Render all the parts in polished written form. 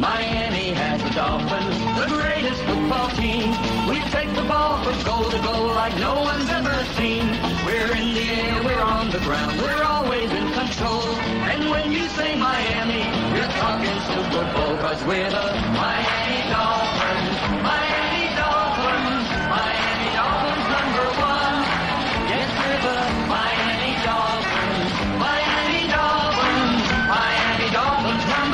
Miami has the Dolphins, the greatest football team. We take the ball from goal to goal like no one's ever seen. We're in the air, we're on the ground, we're always in control. And when you say Miami, you're talking Super Bowl, 'cause we're the Miami Dolphins. Miami Dolphins, Miami Dolphins #1. Yes, we're the Miami Dolphins. Miami Dolphins, Miami Dolphins #1.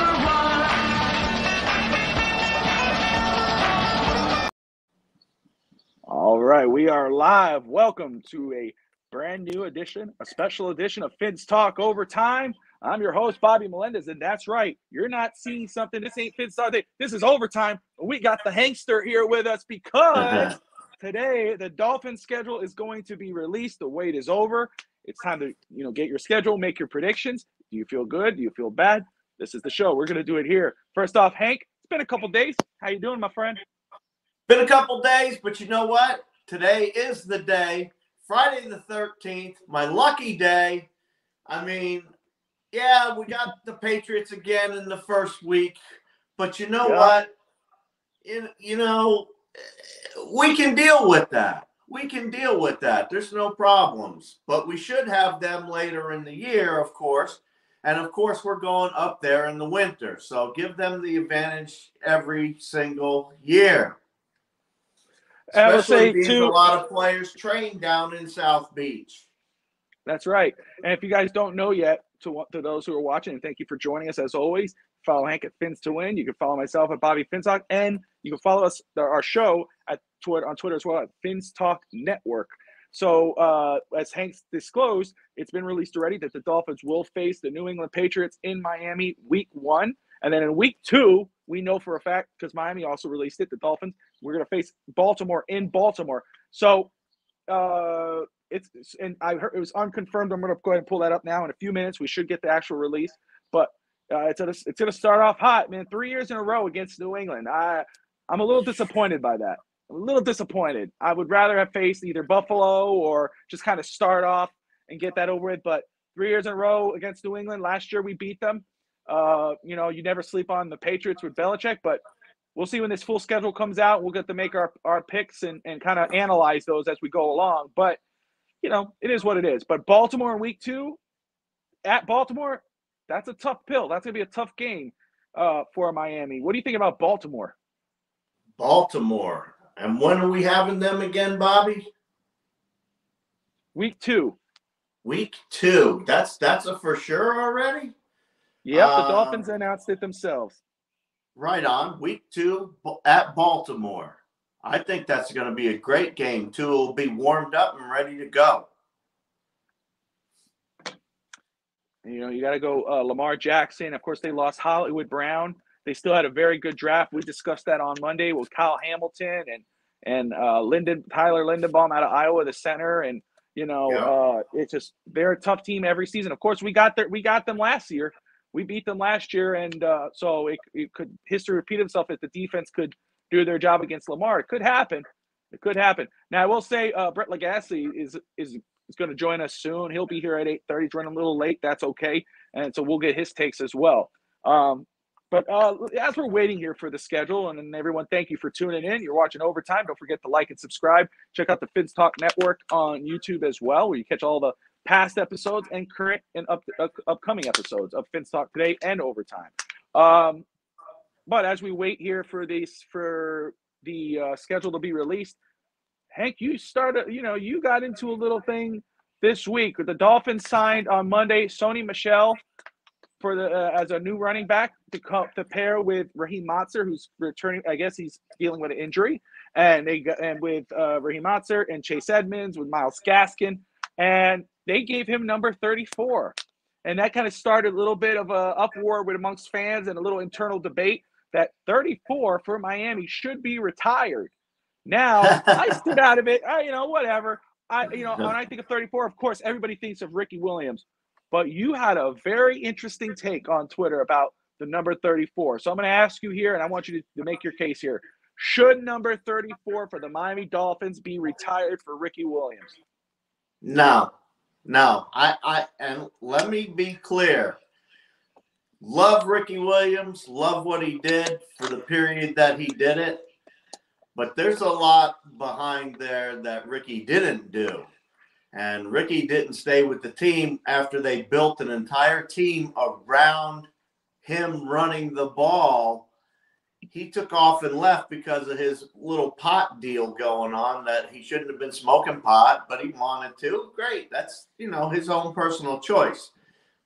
All right, we are live. Welcome to a brand new edition, a special edition of Fins Talk Overtime. I'm your host, Bobby Melendez, and that's right. You're not seeing something. This ain't Fins Talk Day. This is overtime. We got the Hankster here with us because today the Dolphins schedule is going to be released. The wait is over. It's time to, get your schedule, make your predictions. Do you feel good? Do you feel bad? This is the show. We're going to do it here. First off, Hank, it's been a couple days. How you doing, my friend? Been a couple days, but you know what? Today is the day, Friday the 13th, my lucky day. I mean, yeah, we got the Patriots again in the first week, but you know what? We can deal with that. We can deal with that. There's no problems, but we should have them later in the year, of course. And, of course, we're going up there in the winter, so give them the advantage every single year. Especially being a lot of players train down in South Beach. That's right. And if you guys don't know yet, to those who are watching, and thank you for joining us as always, follow Hank at Fins to Win. You can follow myself at Bobby Finstock, and you can follow us, our show, on Twitter as well at Fins Talk Network. So as Hank's disclosed, it's been released already that the Dolphins will face the New England Patriots in Miami week 1. And then in week 2, we know for a fact, because Miami also released it, the Dolphins, we're going to face Baltimore in Baltimore. So and I heard it was unconfirmed. I'm going to go ahead and pull that up now in a few minutes. We should get the actual release. But it's going to start off hot, man. 3 years in a row against New England. I'm a little disappointed by that. I'm a little disappointed. I would rather have faced either Buffalo or just kind of start off and get that over with. But 3 years in a row against New England. Last year we beat them. You never sleep on the Patriots with Belichick, but we'll see when this full schedule comes out. We'll get to make our picks and kind of analyze those as we go along. But, it is what it is. But Baltimore in week 2, at Baltimore, that's a tough pill. That's going to be a tough game for Miami. What do you think about Baltimore? Baltimore. And when are we having them again, Bobby? Week 2. Week 2. That's a for sure already? Yep, the Dolphins announced it themselves. Right on. Week 2 at Baltimore. I think that's going to be a great game, too. It'll be warmed up and ready to go. You got to go Lamar Jackson. Of course, they lost Hollywood Brown. They still had a very good draft. We discussed that on Monday with Kyle Hamilton and Tyler Lindenbaum out of Iowa, the center. And, it's just they're a tough team every season. Of course, we got them last year. We beat them last year, and so it could history repeat itself if the defense could do their job against Lamar. It could happen. It could happen. Now, I will say Brett Lagasse is going to join us soon. He'll be here at 8:30. He's running a little late. That's okay, and so we'll get his takes as well. But as we're waiting here for the schedule, and then everyone, thank you for tuning in. You're watching Overtime. Don't forget to like and subscribe. Check out the Fins Talk Network on YouTube as well, where you catch all the past episodes and current and upcoming episodes of Fins Talk Today and Overtime. But as we wait here for the schedule to be released, Hank, you got into a little thing this week. The Dolphins signed on Monday Sony Michel as a new running back to pair with Raheem Mostert, who's returning. I guess he's dealing with an injury, and with Raheem Mostert and Chase Edmonds with Myles Gaskin, and they gave him number 34. And that kind of started a little bit of a uproar amongst fans and a little internal debate that 34 for Miami should be retired. Now, I stood out of it. Whatever. When I think of 34, of course, everybody thinks of Ricky Williams. But you had a very interesting take on Twitter about the number 34. So I'm going to ask you here, and I want you to make your case here. Should number 34 for the Miami Dolphins be retired for Ricky Williams? No. And let me be clear. Love Ricky Williams. Love what he did for the period that he did it. But there's a lot behind there that Ricky didn't do. And Ricky didn't stay with the team after they built an entire team around him running the ball. He took off and left because of his little pot deal going on that he shouldn't have been smoking pot, but he wanted to. Great. That's, his own personal choice.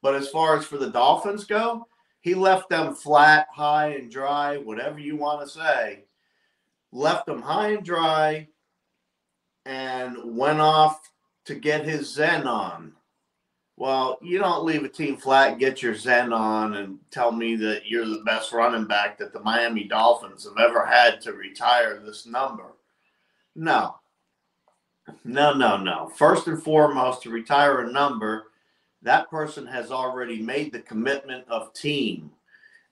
But as far as for the Dolphins go, he left them flat, high, and dry, whatever you want to say. Left them high and dry and went off to get his zen on. Well, you don't leave a team flat, get your zen on, and tell me that you're the best running back that the Miami Dolphins have ever had to retire this number. No. First and foremost, to retire a number, that person has already made the commitment of team.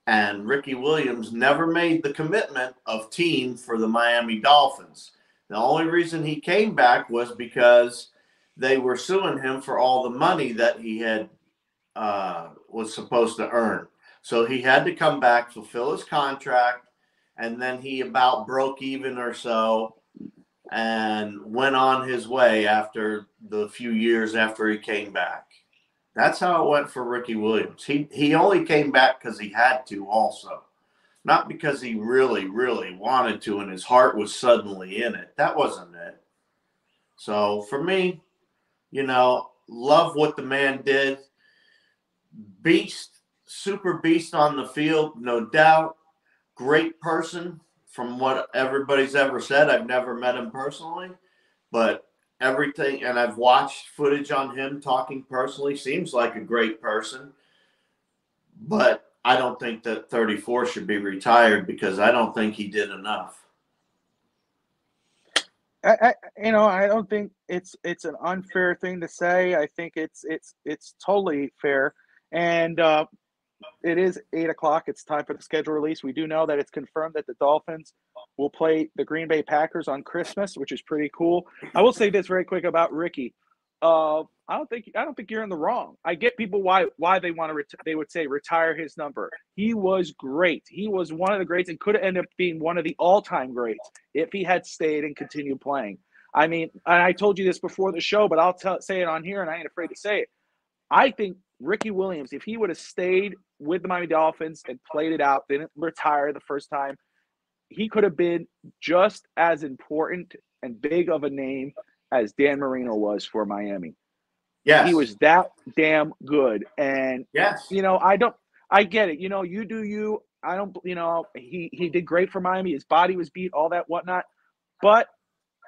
And Ricky Williams never made the commitment of team for the Miami Dolphins. The only reason he came back was because they were suing him for all the money that he had was supposed to earn. So he had to come back, fulfill his contract, and then he about broke even or so and went on his way after the few years after he came back. That's how it went for Ricky Williams. He only came back because he had to also. Not because he really, really wanted to and his heart was suddenly in it. That wasn't it. So for me, love what the man did. Beast, super beast on the field, no doubt. Great person from what everybody's ever said. I've never met him personally, but everything, and I've watched footage on him talking personally, seems like a great person. But I don't think that 34 should be retired because I don't think he did enough. I don't think it's an unfair thing to say. I think it's totally fair. And it is 8:00. It's time for the schedule release. We do know that it's confirmed that the Dolphins will play the Green Bay Packers on Christmas, which is pretty cool. I will say this very quick about Ricky. I don't think you're in the wrong. I get people why they want to they would say retire his number. He was great. He was one of the greats and could have ended up being one of the all-time greats if he had stayed and continued playing. I mean, and I told you this before the show, but I'll say it on here, and I ain't afraid to say it. I think Ricky Williams, if he would have stayed with the Miami Dolphins and played it out, didn't retire the first time, he could have been just as important and big of a name as Dan Marino was for Miami. Yes. He was that damn good. And, yes, I get it. You do you. I don't, he did great for Miami. His body was beat, all that whatnot. But,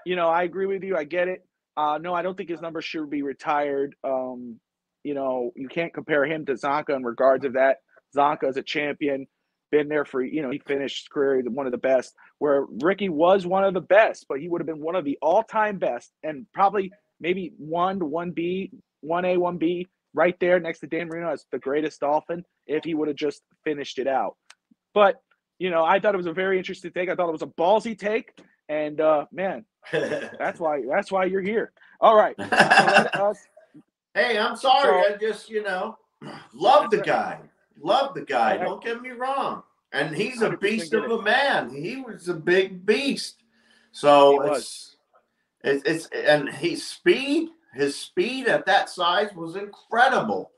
I agree with you. I get it. No, I don't think his number should be retired. You can't compare him to Zonka in regards of that. Zonka is a champion, been there for, he finished his career one of the best, where Ricky was one of the best, but he would have been one of the all-time best and probably maybe 1 to 1B, 1A, 1B, right there next to Dan Marino as the greatest Dolphin if he would have just finished it out. But, I thought it was a very interesting take. I thought it was a ballsy take. And, man, that's why you're here. All right. So let us Hey, I'm sorry. I just, love the guy. Love the guy. Don't get me wrong. And he's a beast of a man. He was a big beast. So it's and his speed at that size was incredible.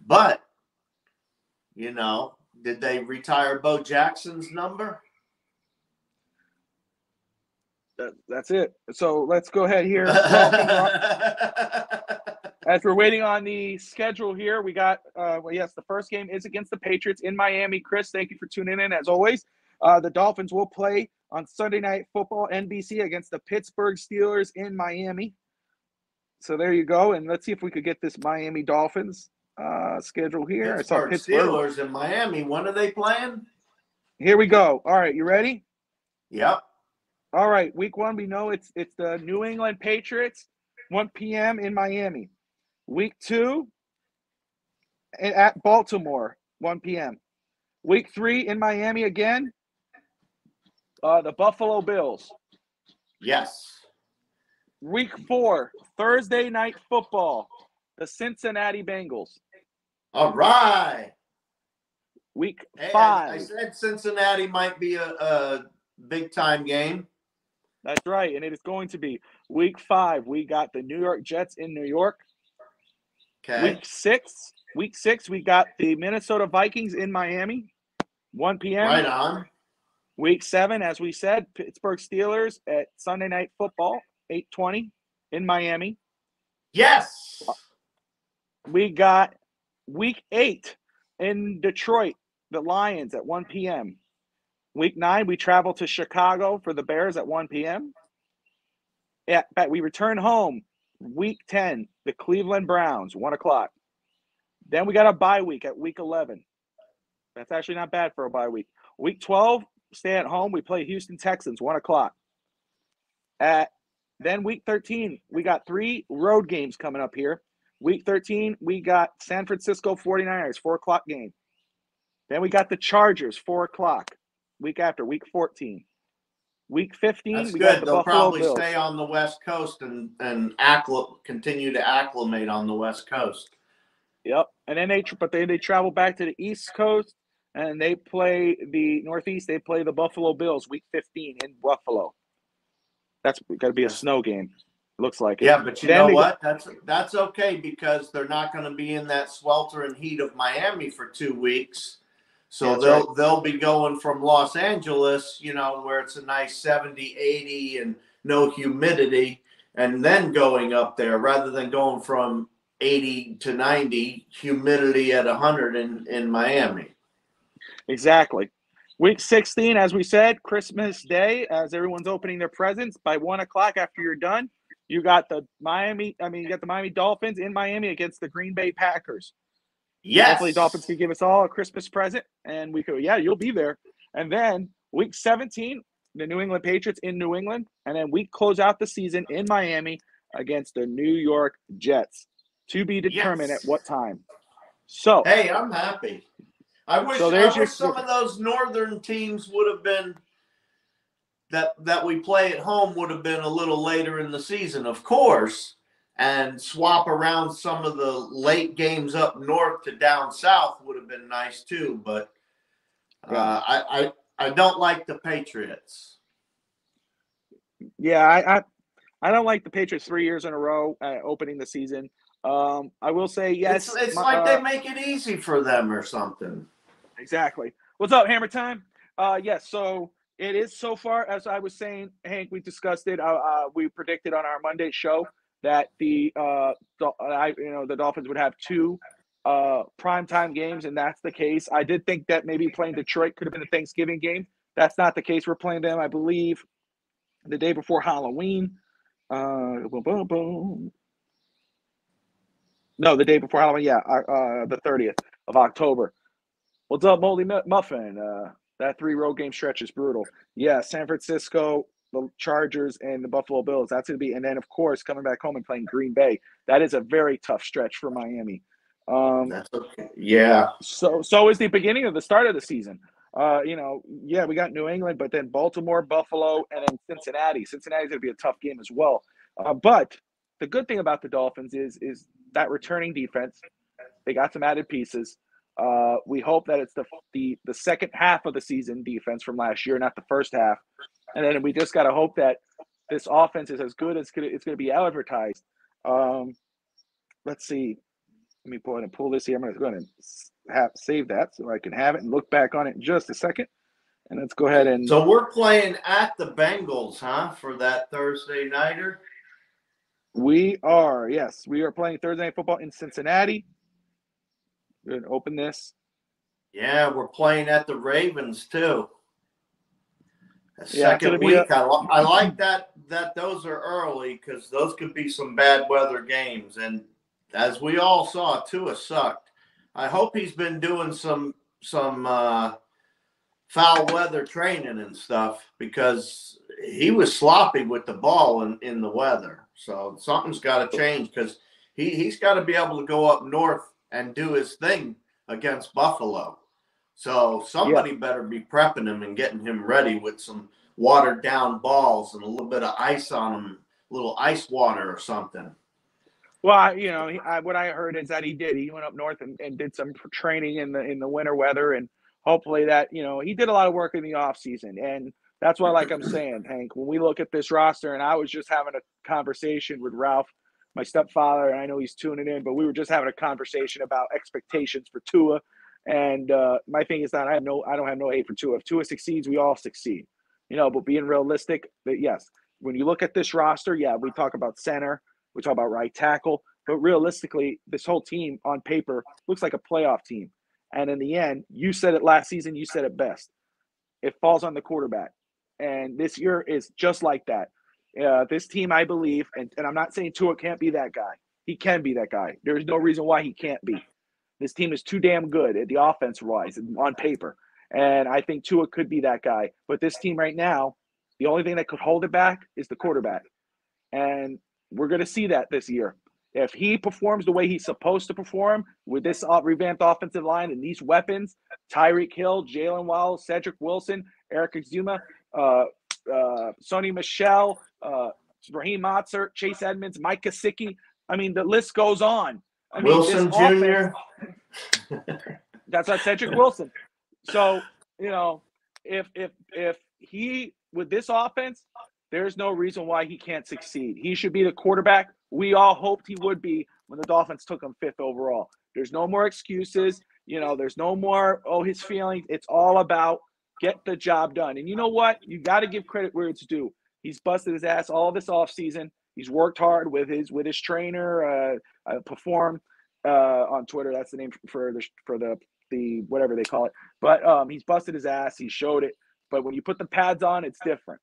But, did they retire Bo Jackson's number? That's it. So let's go ahead here. As we're waiting on the schedule here, we got, the first game is against the Patriots in Miami. Chris, thank you for tuning in as always. The Dolphins will play on Sunday Night Football, NBC, against the Pittsburgh Steelers in Miami. So there you go. And let's see if we could get this Miami Dolphins schedule here. Pittsburgh Steelers in Miami. When are they playing? Here we go. All right, you ready? Yep. All right, week 1, we know it's the New England Patriots, 1 p.m. in Miami. Week 2 at Baltimore, 1 p.m. Week 3 in Miami again, the Buffalo Bills. Yes. Week 4, Thursday Night Football, the Cincinnati Bengals. All right. Week Hey, 5. I said Cincinnati might be a big-time game. That's right, and it is going to be Week 5. We got the New York Jets in New York. Okay. Week 6, we got the Minnesota Vikings in Miami, 1 p.m. Right on. Week 7, as we said, Pittsburgh Steelers at Sunday Night Football, 8:20 in Miami. Yes. We got Week 8 in Detroit, the Lions at 1 p.m. Week 9, we travel to Chicago for the Bears at 1 p.m. Yeah, but we return home. Week 10, the Cleveland Browns, 1 o'clock. Then we got a bye week at Week 11. That's actually not bad for a bye week. Week 12, stay at home. We play Houston Texans, 1 o'clock. Then Week 13, we got 3 road games coming up here. Week 13, we got San Francisco 49ers, 4 o'clock game. Then we got the Chargers, 4 o'clock. Week after, Week 14. Week 15, That's we good. got the They'll Buffalo probably Bills. stay on the West Coast and continue to acclimate on the West Coast. Yep. And then they travel back to the East Coast and they play the Northeast. They play the Buffalo Bills Week 15 in Buffalo. That's got to be a snow game. Looks like it. Yeah, but you know what? That's okay because they're not going to be in that sweltering heat of Miami for 2 weeks. So they'll be going from Los Angeles, where it's a nice 70, 80 and no humidity, and then going up there rather than going from 80 to 90, humidity at 100 in Miami. Exactly. Week 16, as we said, Christmas Day, as everyone's opening their presents, by 1 o'clock after you're done, you got the Miami Dolphins in Miami against the Green Bay Packers. Yes. Hopefully Dolphins can give us all a Christmas present, and we could, you'll be there. And then Week 17, the New England Patriots in New England, and then we close out the season in Miami against the New York Jets, to be determined at what time. So, hey, I'm happy. I wish some of those northern teams would have been that we play at home would have been a little later in the season, of course, and swap around some of the late games up north to down south would have been nice too. But I don't like the Patriots. Yeah, I don't like the Patriots 3 years in a row opening the season. I will say yes. It's like they make it easy for them or something. Exactly. What's up, Hammer Time? Yes. So it is so far as I was saying, Hank. We discussed it. We predicted on our Monday show that the Dolphins would have 2 primetime games, and that's the case. I did think that maybe playing Detroit could have been a Thanksgiving game. That's not the case. We're playing them, I believe, the day before Halloween. No, the day before Halloween. Yeah, the 30th of October. What's up, Moldy Muffin? That 3 road game stretch is brutal. Yeah, San Francisco, the Chargers, and the Buffalo Bills. That's going to be, and then of course coming back home and playing Green Bay. That is a very tough stretch for Miami. That's okay. Yeah. So is the beginning of the start of the season. We got New England, but then Baltimore, Buffalo, and then Cincinnati. Cincinnati's going to be a tough game as well. But the good thing about the Dolphins is that returning defense. They got some added pieces. We hope that it's the second half of the season defense from last year, not the first half. And then we just got to hope that this offense is as good as it's going to be advertised. Let's see. Let me pull this here. I'm going to save that so I can have it and look back on it in just a second. And let's go ahead and. So we're playing at the Bengals, huh, for that Thursday nighter? We are, yes. We are playing Thursday Night Football in Cincinnati. We're going to open this. Yeah, we're playing at the Ravens too. Second week. I like that those are early because those could be some bad weather games. And as we all saw, Tua sucked. I hope he's been doing some foul weather training and stuff because he was sloppy with the ball in the weather. So something's got to change because he's got to be able to go up north and do his thing against Buffalo. So somebody better be prepping him and getting him ready with some watered down balls and a little bit of ice on him, a little ice water or something. Well, what I heard is that he went up north and did some training in the winter weather, and hopefully that, he did a lot of work in the offseason. And that's why, like I'm saying, Hank, when we look at this roster, and I was just having a conversation with Ralph, my stepfather, and I know he's tuning in, but we were just having a conversation about expectations for Tua. And my thing is that I don't have no hate for Tua. If Tua succeeds, we all succeed. But being realistic, that yes, when you look at this roster, yeah, we talk about center, we talk about right tackle, but realistically, this whole team on paper looks like a playoff team. And in the end, you said it last season, you said it best. It falls on the quarterback. And this year is just like that. This team, I believe, and I'm not saying Tua can't be that guy. He can be that guy. There's no reason why he can't be. This team is too damn good at the offense-wise on paper. And I think Tua could be that guy. But this team right now, the only thing that could hold it back is the quarterback. And we're going to see that this year. If he performs the way he's supposed to perform with this revamped offensive line and these weapons, Tyreek Hill, Jalen Waddle, Cedric Wilson, Eric Azuma, Sonny Michel, Raheem Mostert, Chase Edmonds, Mike Gesicki. I mean, the list goes on. Wilson Jr. That's not Cedric Wilson. So, if he, with this offense, there's no reason why he can't succeed. He should be the quarterback we all hoped he would be when the Dolphins took him 5th overall. There's no more excuses. There's no more, his feelings. It's all about get the job done. And you know what? You got to give credit where it's due. He's busted his ass all this offseason. He's worked hard with his trainer, Perform on Twitter. That's the name for the whatever they call it. But he's busted his ass. He showed it. But when you put the pads on, it's different.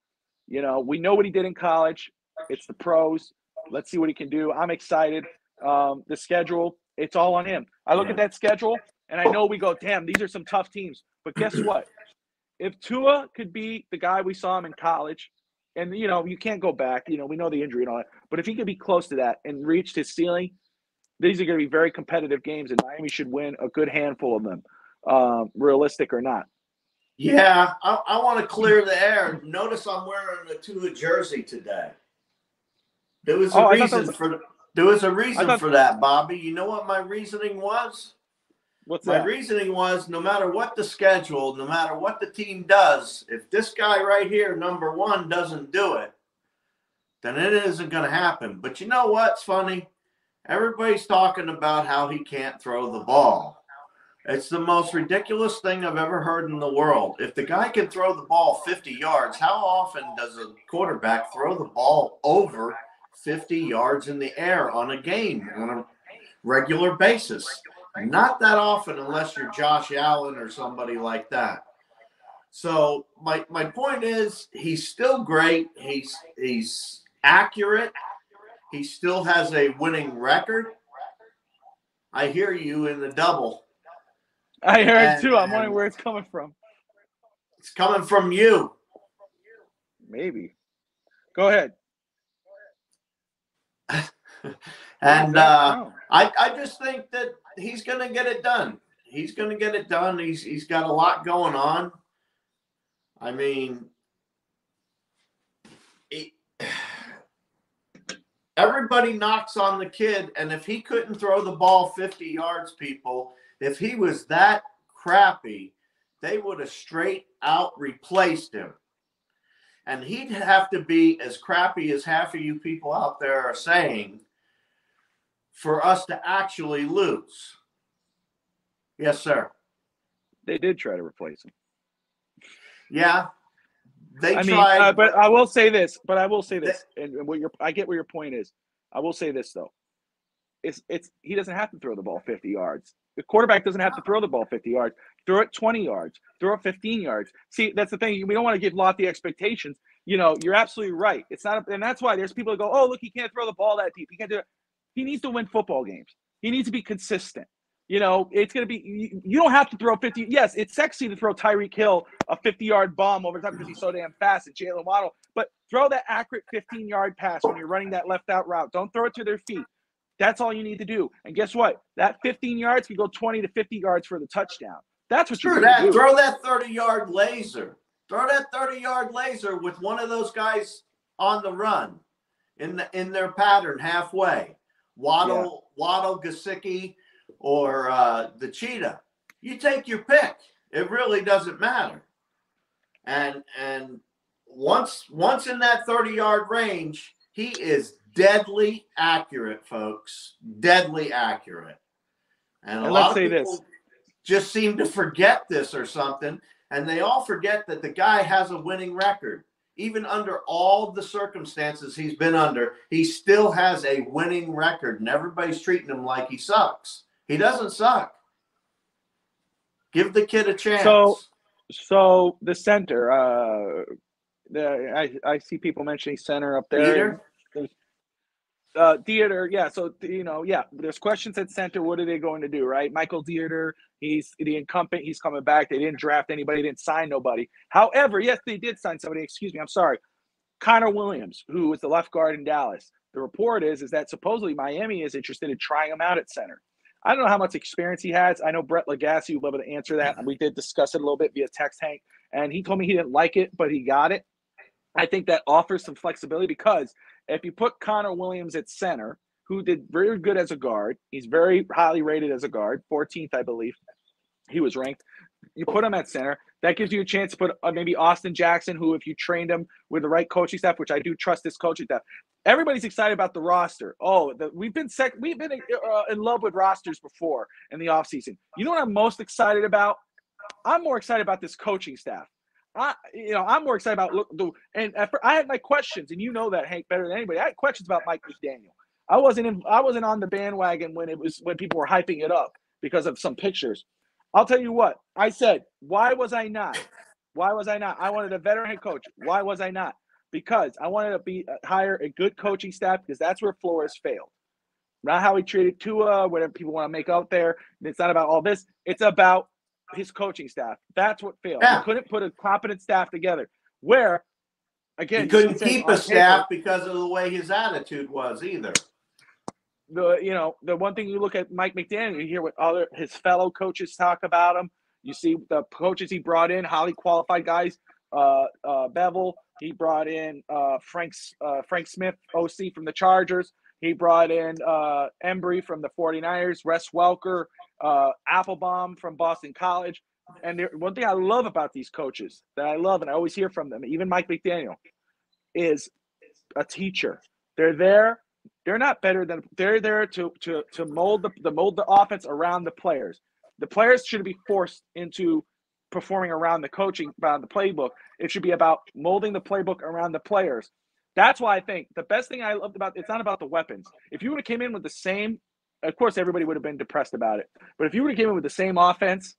We know what he did in college. It's the pros. Let's see what he can do. I'm excited. The schedule, it's all on him. I look at that schedule, and I know we go, damn, these are some tough teams. But guess what? If Tua could be the guy we saw him in college, and, you can't go back. We know the injury and all that. But if he could be close to that and reach his ceiling, these are going to be very competitive games, and Miami should win a good handful of them, realistic or not. Yeah, I want to clear the air. Notice I'm wearing a Tua jersey today. There was a reason for that, Bobby. You know what my reasoning was? What's that? My reasoning was no matter what the schedule, no matter what the team does, if this guy right here, number 1, doesn't do it, then it isn't going to happen. But you know what's funny? Everybody's talking about how he can't throw the ball. It's the most ridiculous thing I've ever heard in the world. If the guy can throw the ball 50 yards, how often does a quarterback throw the ball over 50 yards in the air on a game on a regular basis? Not that often unless you're Josh Allen or somebody like that. So my point is he's still great. He's accurate. He still has a winning record. I hear you in the double. I heard it too. I'm wondering where it's coming from. It's coming from you. Maybe. Go ahead. And I just think that he's going to get it done. He's going to get it done. He's got a lot going on. I mean, everybody knocks on the kid, and if he couldn't throw the ball 50 yards, people, if he was that crappy, they would have straight out replaced him. And he'd have to be as crappy as half of you people out there are saying for us to actually lose. Yes, sir. They did try to replace him. Yeah. They tried. But I will say this. And I get where your point is. I will say this, though. He doesn't have to throw the ball 50 yards. The quarterback doesn't have to throw the ball 50 yards. Throw it 20 yards. Throw it 15 yards. See, that's the thing. We don't want to give lofty expectations. You're absolutely right. It's not, and that's why there's people that go, "Oh, look, he can't throw the ball that deep. He can't do it." He needs to win football games. He needs to be consistent. It's going to be. You don't have to throw 50. Yes, it's sexy to throw Tyreek Hill a 50-yard bomb over time because he's so damn fast, and Jalen Waddle. But throw that accurate 15-yard pass when you're running that left-out route. Don't throw it to their feet. That's all you need to do. And guess what? That 15 yards can go 20 to 50 yards for the touchdown. That's what you're going to do. Throw that 30-yard laser. Throw that 30-yard laser with one of those guys on the run in their pattern halfway. Waddle, Gesicki, or the Cheetah. You take your pick. It really doesn't matter. And once in that 30-yard range, he is deadly accurate, folks. Deadly accurate. And a lot of people just seem to forget this or something, and they all forget that the guy has a winning record. Even under all the circumstances he's been under, he still has a winning record, and everybody's treating him like he sucks. He doesn't suck. Give the kid a chance. So the center, I see people mentioning center up there. Dieter, yeah. So there's questions at center. What are they going to do, right? Michael Dieter, he's the incumbent. He's coming back. They didn't draft anybody. Didn't sign nobody. However, yes, they did sign somebody. Excuse me, I'm sorry. Connor Williams, who was the left guard in Dallas. The report is that supposedly Miami is interested in trying him out at center. I don't know how much experience he has. I know Brett Lagasse would be able to answer that. And we did discuss it a little bit via text, Hank. And he told me he didn't like it, but he got it. I think that offers some flexibility because if you put Connor Williams at center, who did very good as a guard, he's very highly rated as a guard, 14th, I believe. He was ranked. You put him at center. That gives you a chance to put maybe Austin Jackson, who, if you trained him with the right coaching staff, which I do trust this coaching staff, everybody's excited about the roster. We've been in love with rosters before in the offseason. You know what I'm most excited about? I'm more excited about this coaching staff. I'm more excited about I had my questions, and you know that, Hank, better than anybody. I had questions about Mike McDaniel. I wasn't on the bandwagon when people were hyping it up because of some pictures. I'll tell you what, I said, why was I not? I wanted a veteran head coach. Why was I not? Because I wanted to hire a good coaching staff, because that's where Flores failed. Not how he treated Tua, whatever people want to make out there. It's not about all this. It's about his coaching staff. That's what failed. Yeah. He couldn't put a competent staff together. Where, again, he couldn't keep a staff because of the way his attitude was either. The one thing you look at Mike McDaniel, you hear what his fellow coaches talk about him. You see the coaches he brought in, highly qualified guys. Bevel, he brought in Frank Smith, OC from the Chargers. He brought in Embry from the 49ers, Wes Welker, Applebaum from Boston College. And one thing I love about these coaches that I love, and I always hear from them, even Mike McDaniel, is a teacher. They're there. They're not better than – they're there to mold the offense around the players. The players should be forced into performing around the coaching, around the playbook. It should be about molding the playbook around the players. That's why I think the best thing I loved about – it's not about the weapons. If you would have came in with the same – of course, everybody would have been depressed about it. But if you would have came in with the same offense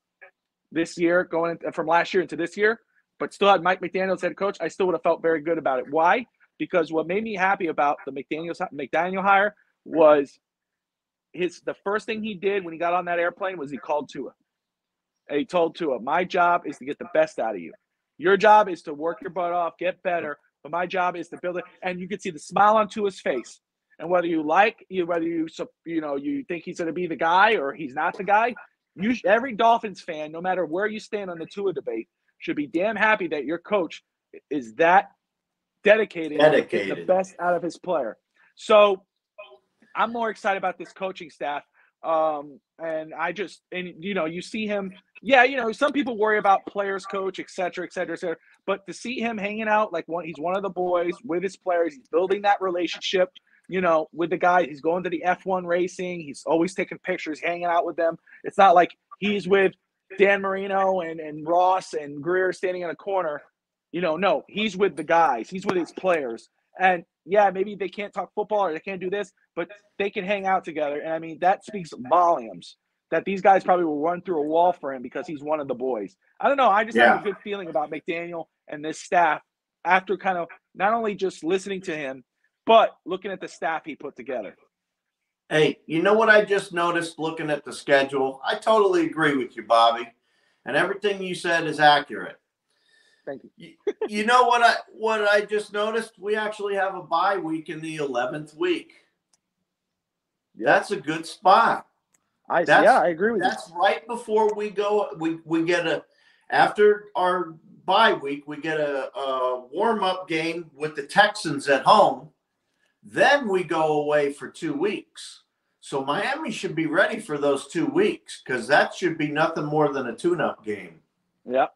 this year, going from last year into this year, but still had Mike McDaniel as head coach, I still would have felt very good about it. Why? Because what made me happy about the McDaniel hire was the first thing he did when he got on that airplane was he called Tua. And he told Tua, my job is to get the best out of you. Your job is to work your butt off, get better, but my job is to build it. And you could see the smile on Tua's face. And whether you think he's going to be the guy or he's not the guy, every Dolphins fan, no matter where you stand on the Tua debate, should be damn happy that your coach is that dedicated to get the best out of his player. So I'm more excited about this coaching staff. You see him. Yeah, some people worry about players coach, et cetera, et cetera, et cetera. But to see him hanging out he's one of the boys with his players, he's building that relationship, with the guys. He's going to the F1 racing. He's always taking pictures, hanging out with them. It's not like he's with Dan Marino and Ross and Greer standing in a corner. No, he's with the guys. He's with his players. And, yeah, maybe they can't talk football or they can't do this, but they can hang out together. And, that speaks volumes that these guys probably will run through a wall for him because he's one of the boys. I don't know. I just have a good feeling about McDaniel and this staff after kind of not only just listening to him, but looking at the staff he put together. Hey, you know what I just noticed looking at the schedule? I totally agree with you, Bobby. And everything you said is accurate. Thank you. You know what I just noticed? We actually have a bye week in the 11th week. That's a good spot. I agree with you. That's right before we go. We get after our bye week, we get a warm-up game with the Texans at home. Then we go away for 2 weeks. So Miami should be ready for those 2 weeks because that should be nothing more than a tune-up game. Yeah.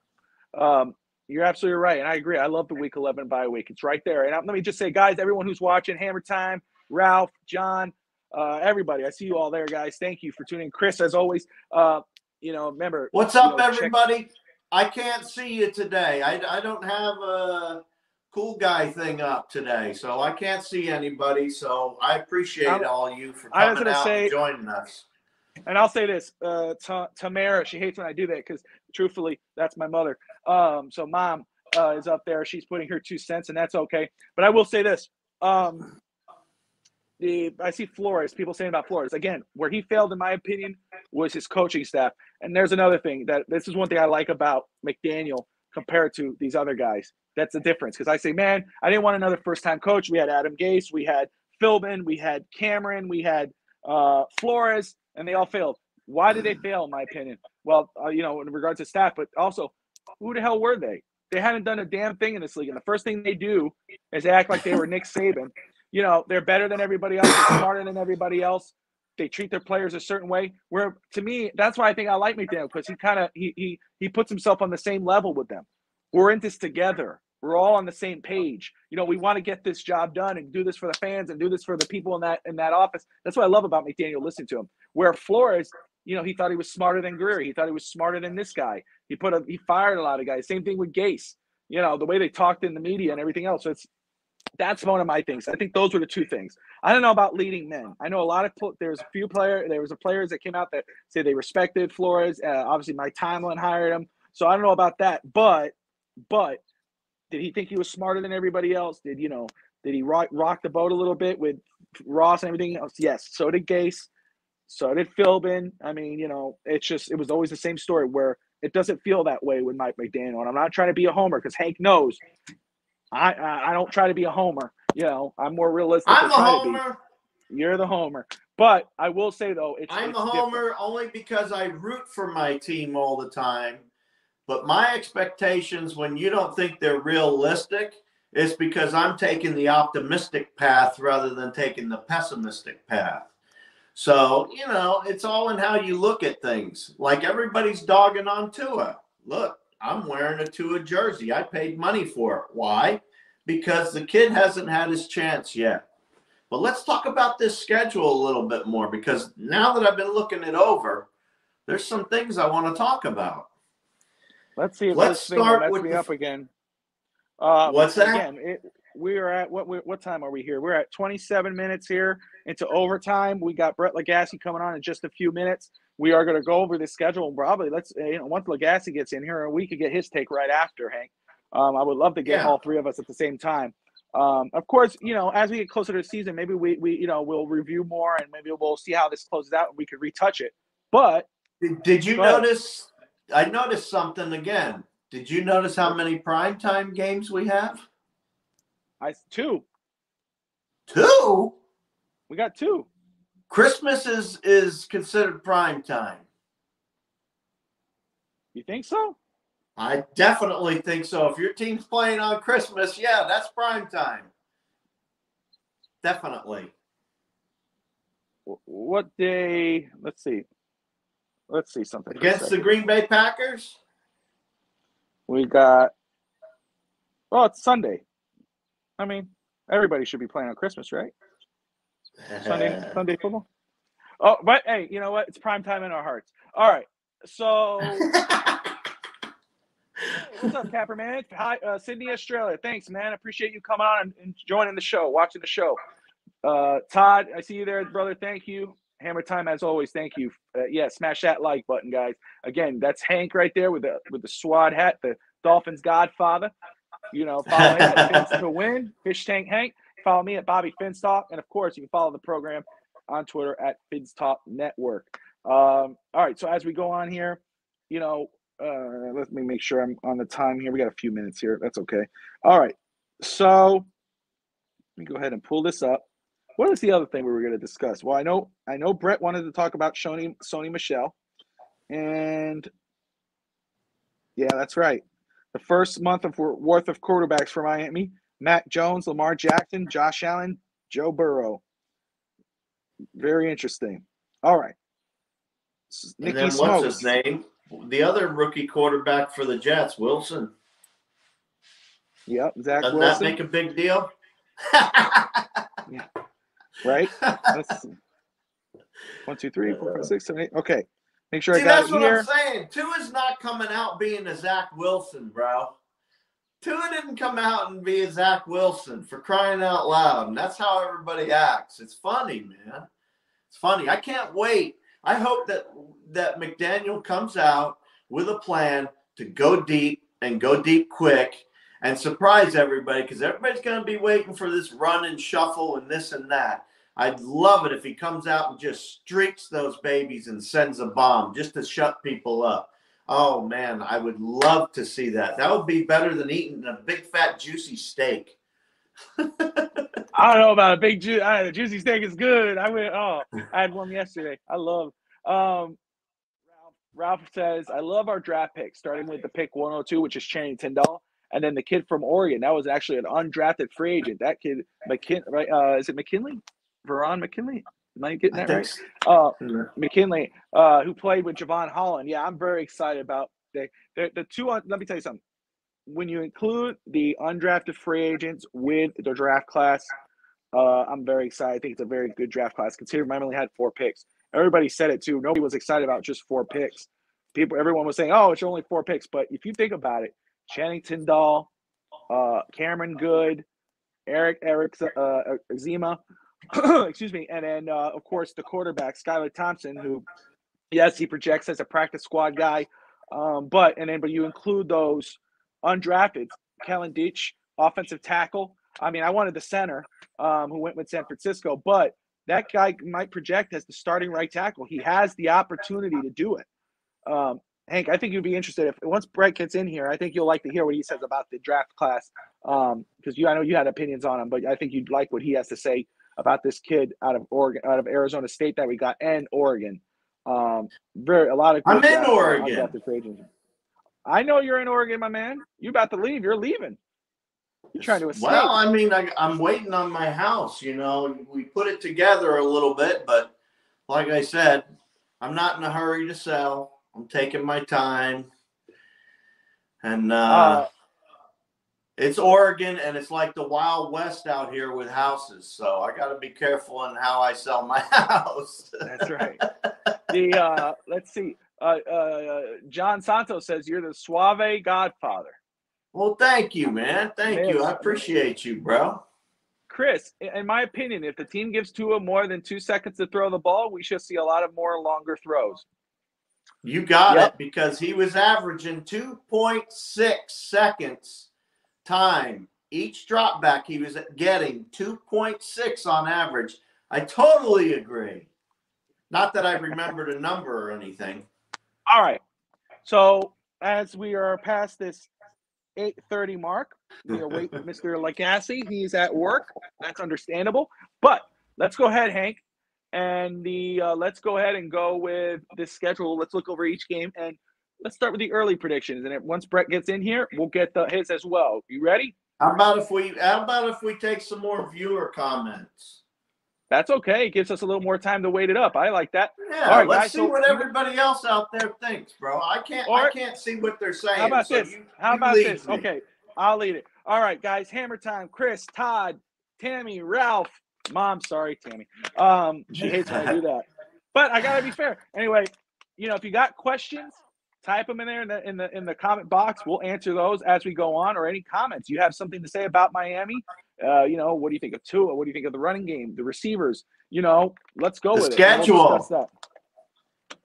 You're absolutely right, and I agree. I love the Week 11 bye week. It's right there. And let me just say, guys, everyone who's watching, Hammer Time, Ralph, John, everybody, I see you all there, guys. Thank you for tuning in. Chris, as always, remember. What's up, everybody? I can't see you today. I don't have a cool guy thing up today, so I can't see anybody. So I appreciate all you for coming out and joining us. And I'll say this, Tamara, she hates when I do that because, truthfully, that's my mother. So Mom is up there. She's putting her 2 cents, and that's okay. But I will say this. I see Flores, people saying about Flores. Again, where he failed, in my opinion, was his coaching staff. And there's another thing. This is one thing I like about McDaniel compared to these other guys. That's the difference. Because I say, man, I didn't want another first-time coach. We had Adam Gase. We had Philbin. We had Cameron. We had Flores. And they all failed. Why did they fail, in my opinion? Well, in regards to staff, but also, who the hell were they? They hadn't done a damn thing in this league. And the first thing they do is act like they were Nick Saban. They're better than everybody else. They're smarter than everybody else. They treat their players a certain way. Where, to me, that's why I think I like McDaniel, because he puts himself on the same level with them. We're in this together. We're all on the same page. We want to get this job done and do this for the fans and do this for the people in that office. That's what I love about McDaniel, listening to him. Where Flores, he thought he was smarter than Greer. He thought he was smarter than this guy. He fired a lot of guys. Same thing with Gase. The way they talked in the media and everything else. So that's one of my things. I think those were the 2 things. I don't know about leading men. I know there was players that came out that say they respected Flores. Obviously, Mike Tomlin hired him. So I don't know about that. But did he think he was smarter than everybody else? Did he rock the boat a little bit with Ross and everything else? Yes. So did Gase. So did Philbin. I mean, it was always the same story where it doesn't feel that way with Mike McDaniel. And I'm not trying to be a homer because Hank knows I don't try to be a homer. I'm more realistic. I'm a homer. You're the homer. But I will say, though, I'm a homer only because I root for my team all the time. But my expectations, when you don't think they're realistic, is because I'm taking the optimistic path rather than taking the pessimistic path. So, it's all in how you look at things. Like everybody's dogging on Tua. Look, I'm wearing a Tua jersey. I paid money for it. Why? Because the kid hasn't had his chance yet. But let's talk about this schedule a little bit more, because now that I've been looking it over, there's some things I want to talk about. Let's see if this thing will mess me up again. What's that? Again, we are at what time are we here? We're at 27 minutes here into overtime. We got Brett Lagasse coming on in just a few minutes. We are going to go over the schedule and probably once Lagasse gets in here, we could get his take right after, Hank. I would love to get all 3 of us at the same time. Of course, as we get closer to the season, maybe we'll review more and maybe we'll see how this closes out and we could retouch it. But did you notice? I noticed something again. Did you notice how many primetime games we have? 2. 2? We got 2. Christmas is considered prime time. You think so? I definitely think so. If your team's playing on Christmas, yeah, that's prime time. Definitely. What day? Let's see. Let's see something. Against the Green Bay Packers? We got – it's Sunday. I mean, everybody should be playing on Christmas, right? Sunday football? Oh, but, hey, you know what? It's prime time in our hearts. All right. So – what's up, Capper, man? Hi, Sydney, Australia. Thanks, man. I appreciate you coming on and joining the show, watching the show. Todd, I see you there, brother. Thank you. Hammer Time, as always, thank you. Smash that like button, guys. Again, that's Hank right there with the SWAT hat, the Dolphins Godfather. Follow him at Fins to Win, Fish Tank Hank. Follow me at Bobby Finstalk. And, of course, you can follow the program on Twitter at Finstalk Network. All right, so as we go on here, let me make sure I'm on the time here. We got a few minutes here. That's okay. All right, so let me go ahead and pull this up. What is the other thing we were going to discuss? Well, I know Brett wanted to talk about Sony Michel. And, yeah, that's right. The first month worth of quarterbacks for Miami: Mac Jones, Lamar Jackson, Josh Allen, Joe Burrow. Very interesting. All right. Nicky Smokes. What's his name? the other rookie quarterback for the Jets, Wilson. Yep, Zach Doesn't Wilson. that make a big deal? Yeah. Right? Let's see. 1, 2, 3, 4, 5, 6, 7, 8. Okay. Make sure See, I got that's it what here. I'm saying. Tua's not coming out being a Zach Wilson, bro. Tua didn't come out and be a Zach Wilson, for crying out loud. And that's how everybody acts. It's funny, man. It's funny. I can't wait. I hope that McDaniel comes out with a plan to go deep and go deep quick and surprise everybody, because everybody's going to be waiting for this run and shuffle and this and that. I'd love it if he comes out and just streaks those babies and sends a bomb just to shut people up. Oh, man, I would love to see that. That would be better than eating a big, fat, juicy steak. I don't know about a big the juicy steak is good. I had one yesterday. I love Ralph says, I love our draft pick, starting with the pick 102, which is Channing Tindall, and then the kid from Oregon. That was actually an undrafted free agent. That kid, is it McKinley? Veron McKinley? Am I getting that right? McKinley, who played with Javon Holland. Yeah, I'm very excited about the two. Let me tell you something. When you include the undrafted free agents with the draft class, I'm very excited. I think it's a very good draft class, considering I only had 4 picks. Everybody said it too. Nobody was excited about just 4 picks. Everyone was saying, "Oh, it's only 4 picks." But if you think about it, Channing Tindall, Cameron Good, Eric Zima, excuse me, and then of course the quarterback Skylar Thompson, who, yes, he projects as a practice squad guy, but you include those undrafted, Kellen Ditch, offensive tackle. I mean, I wanted the center, who went with San Francisco, but that guy might project as the starting right tackle. He has the opportunity to do it. Hank, I think you'd be interested once Brett gets in here. I think you'll like to hear what he says about the draft class, because I know you had opinions on him, but I think you'd like what he has to say about this kid out of Arizona State that we got, and Oregon. A lot of. I'm in Oregon. I know you're in Oregon, my man. You about to leave? You're leaving. You're trying to escape. Well, I mean, I'm waiting on my house. You know, we put it together a little bit, but like I said, I'm not in a hurry to sell. I'm taking my time, and it's Oregon, and it's like the Wild West out here with houses. So I got to be careful in how I sell my house. That's right. Let's see. John Santos says you're the Suave Godfather. Well, thank you, man. Thank you. I appreciate you, bro. Chris, in my opinion, if the team gives Tua more than 2 seconds to throw the ball, we should see a lot of more longer throws. You got it, because he was averaging 2.6 seconds time. Each drop back, he was getting 2.6 on average. I totally agree. Not that I remembered a number or anything. All right. So as we are past this 8:30 mark, we await Mr. Lagasse. He's at work. That's understandable. But let's go ahead, Hank, and let's go ahead and go with this schedule. Let's look over each game, and let's start with the early predictions. And once Brett gets in here, we'll get his as well. You ready? How about if we take some more viewer comments? That's okay. It gives us a little more time to wait it up. I like that. Yeah, all right, let's guys, see what everybody else out there thinks, bro. I can't see what they're saying. How about this? Me. Okay, I'll lead it. All right, guys. Hammer time. Chris, Todd, Tammy, Ralph, Mom. Sorry, Tammy. She hates when I do that, but I gotta be fair. Anyway, if you got questions, type them in there in the comment box. We'll answer those as we go on, or any comments. You have something to say about Miami? What do you think of Tua? What do you think of the running game, the receivers? Let's go with it. Schedule. We'll discuss that.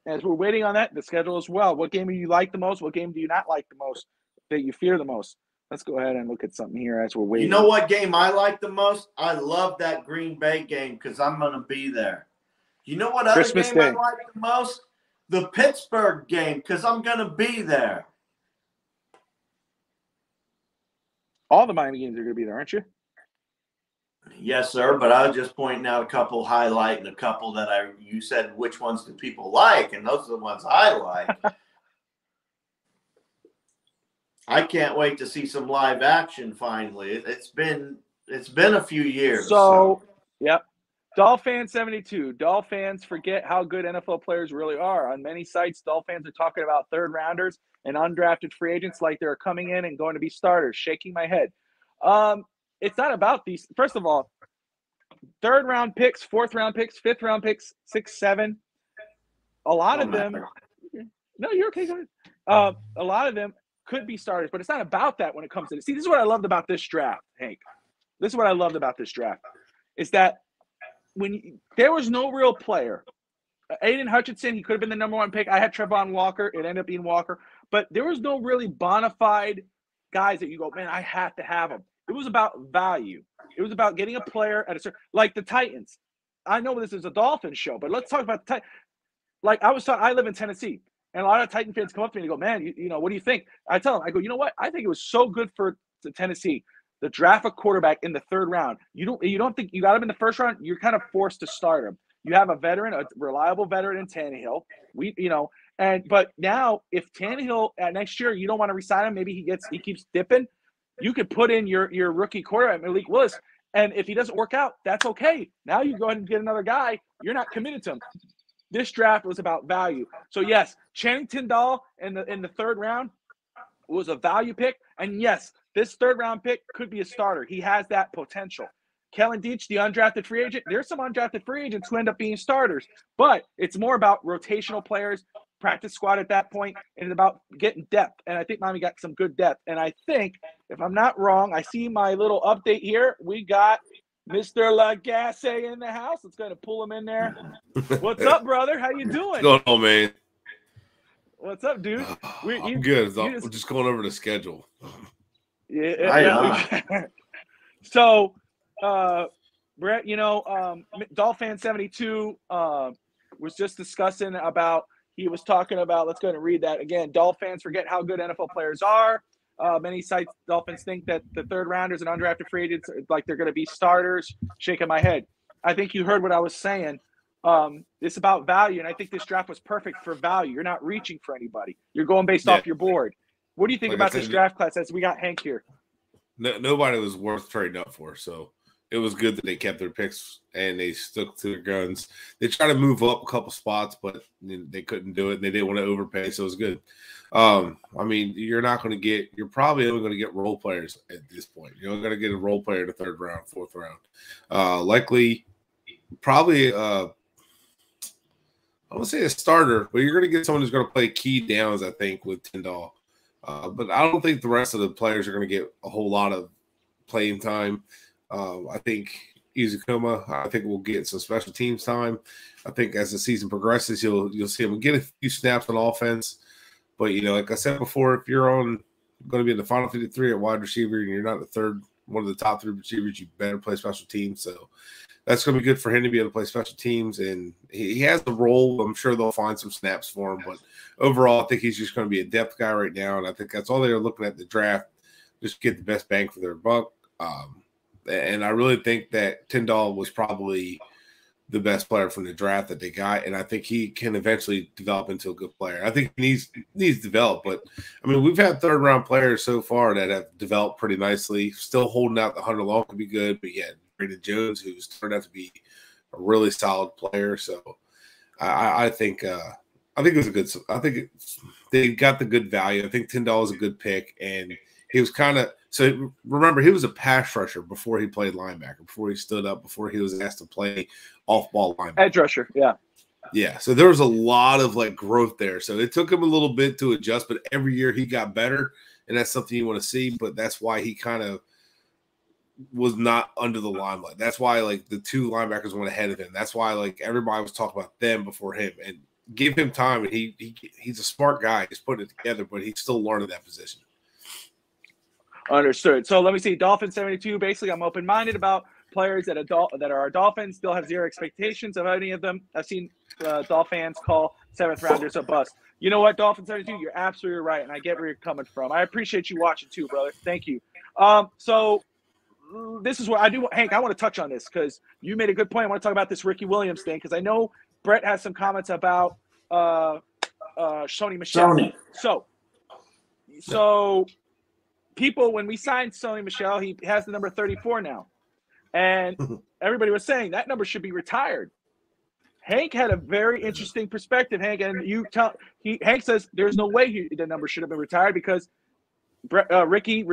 As we're waiting on that, the schedule as well. What game do you like the most? What game do you not like the most? That you fear the most? Let's go ahead and look at something here as we're waiting. You know what game I like the most? I love that Green Bay game because I'm going to be there. You know what other Christmas game Day. I like the most? The Pittsburgh game because I'm going to be there. All the Miami games are going to be there, aren't you? Yes, sir. But I was just pointing out a couple highlight and a couple that you said which ones do people like, and those are the ones I like. I can't wait to see some live action finally. It's been a few years. So, yep. Dolphin72. Dolphins forget how good NFL players really are. On many sites, Dolphins are talking about third rounders and undrafted free agents like they're coming in and going to be starters. Shaking my head. It's not about these. First of all, third round picks, fourth round picks, fifth round picks, 6, 7. A lot of them. No, you're okay. Go ahead. A lot of them could be starters, but it's not about that when it comes to this. See, this is what I loved about this draft, Hank. This is what I loved about this draft, is that there was no real player. Aiden Hutchinson, he could have been the number 1 pick. I had Trevon Walker. It ended up being Walker. But there was no really bona fide guys that you go, man, I have to have them. It was about value. It was about getting a player at a certain – like the Titans. I know this is a Dolphins show, but let's talk about the Titans. Like I live in Tennessee, and a lot of Titan fans come up to me and go, man, you know, what do you think? I tell them, I go, you know what? I think it was so good for Tennessee to draft a quarterback in the 3rd round. You don't think you got him in the 1st round? You're kind of forced to start him. You have a veteran, a reliable veteran in Tannehill. But now if Tannehill next year you don't want to resign him, maybe he keeps dipping. You could put in your rookie quarterback, Malik Willis, and if he doesn't work out, that's okay. Now you go ahead and get another guy. You're not committed to him. This draft was about value. So yes, Channing Tindall in the 3rd round was a value pick, and yes, this 3rd round pick could be a starter. He has that potential. Kellen Deach, the undrafted free agent, there's some undrafted free agents who end up being starters, but it's more about rotational players, practice squad at that point, and it's about getting depth. And I think Miami got some good depth. And I think, if I'm not wrong, I see my little update here. We got Mr. Lagasse in the house. Let's go ahead and pull him in there. What's up, brother? How you doing? What's going on, man? What's up, dude? I'm good. I'm just going over the schedule. Yeah. So, Brett, Dolphin72 was just discussing about, he was talking about, let's go ahead and read that again. Dolphins forget how good NFL players are. Many sites, Dolphins think that the 3rd rounders and undrafted free agents, like they're going to be starters. Shaking my head. I think you heard what I was saying. It's about value, and I think this draft was perfect for value. You're not reaching for anybody. You're going based off your board. What do you think about this draft class as we got Hank here? Nobody was worth trading up for, so it was good that they kept their picks and they stuck to their guns. They tried to move up a couple spots, but they couldn't do it, and they didn't want to overpay, so it was good. I mean, you're probably only going to get role players at this point. You're only going to get a role player in the 3rd round, 4th round. Likely, probably, I won't say a starter, but you're going to get someone who's going to play key downs, I think, with Tindall. But I don't think the rest of the players are going to get a whole lot of playing time. I think Izukuma, I think we'll get some special teams time. I think as the season progresses, you'll see him get a few snaps on offense. But, like I said before, if you're going to be in the final 53 at wide receiver and you're not one of the top 3 receivers, you better play special teams. So that's going to be good for him to be able to play special teams. And he has the role. I'm sure they'll find some snaps for him. But overall, I think he's just going to be a depth guy right now. And I think that's all they're looking at the draft, just get the best bang for their buck. And I really think that Tindall was probably the best player from the draft that they got, and I think he can eventually develop into a good player. I think he needs to develop, but I mean, we've had 3rd round players so far that have developed pretty nicely. Still holding out the Hunter Long could be good, but yeah, Brandon Jones, who's turned out to be a really solid player. So I think it was a good. I think they got the good value. I think Tindall is a good pick, and he was kind of. So remember, he was a pass rusher before he played linebacker, before he stood up, before he was asked to play off-ball linebacker. Edge rusher, yeah. Yeah, so there was a lot of growth there. So it took him a little bit to adjust, but every year he got better, and that's something you want to see. But that's why he kind of was not under the limelight. That's why the 2 linebackers went ahead of him. That's why everybody was talking about them before him. And give him time, and he's a smart guy. He's putting it together, but he's still learning that position. Understood. So let me see. Dolphin72. Basically, I'm open-minded about players that are Dolphins. Still have zero expectations of any of them. I've seen Dolphins call 7th rounders a bust. You know what, Dolphin72? You're absolutely right, and I get where you're coming from. I appreciate you watching too, brother. Thank you. So this is what I do. Hank, I want to touch on this because you made a good point. I want to talk about this Ricky Williams thing because I know Brett has some comments about Sony Michel. So people, when we signed Sony Michel, he has the number 34 now. And everybody was saying that number should be retired. Hank had a very interesting perspective, Hank, and Hank says there's no way the number should have been retired because Ricky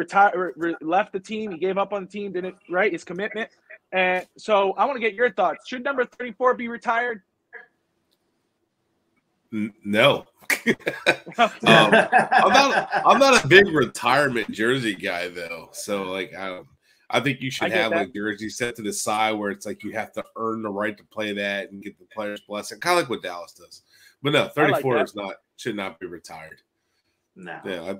left the team. He gave up on the team, didn't right his commitment. And so I want to get your thoughts. Should number 34 be retired? No. I'm not a big retirement jersey guy though. So like I think you should have like jerseys set to the side where it's like you have to earn the right to play that and get the player's blessing, kind of like what Dallas does. But no, 34 should not be retired. No. Yeah,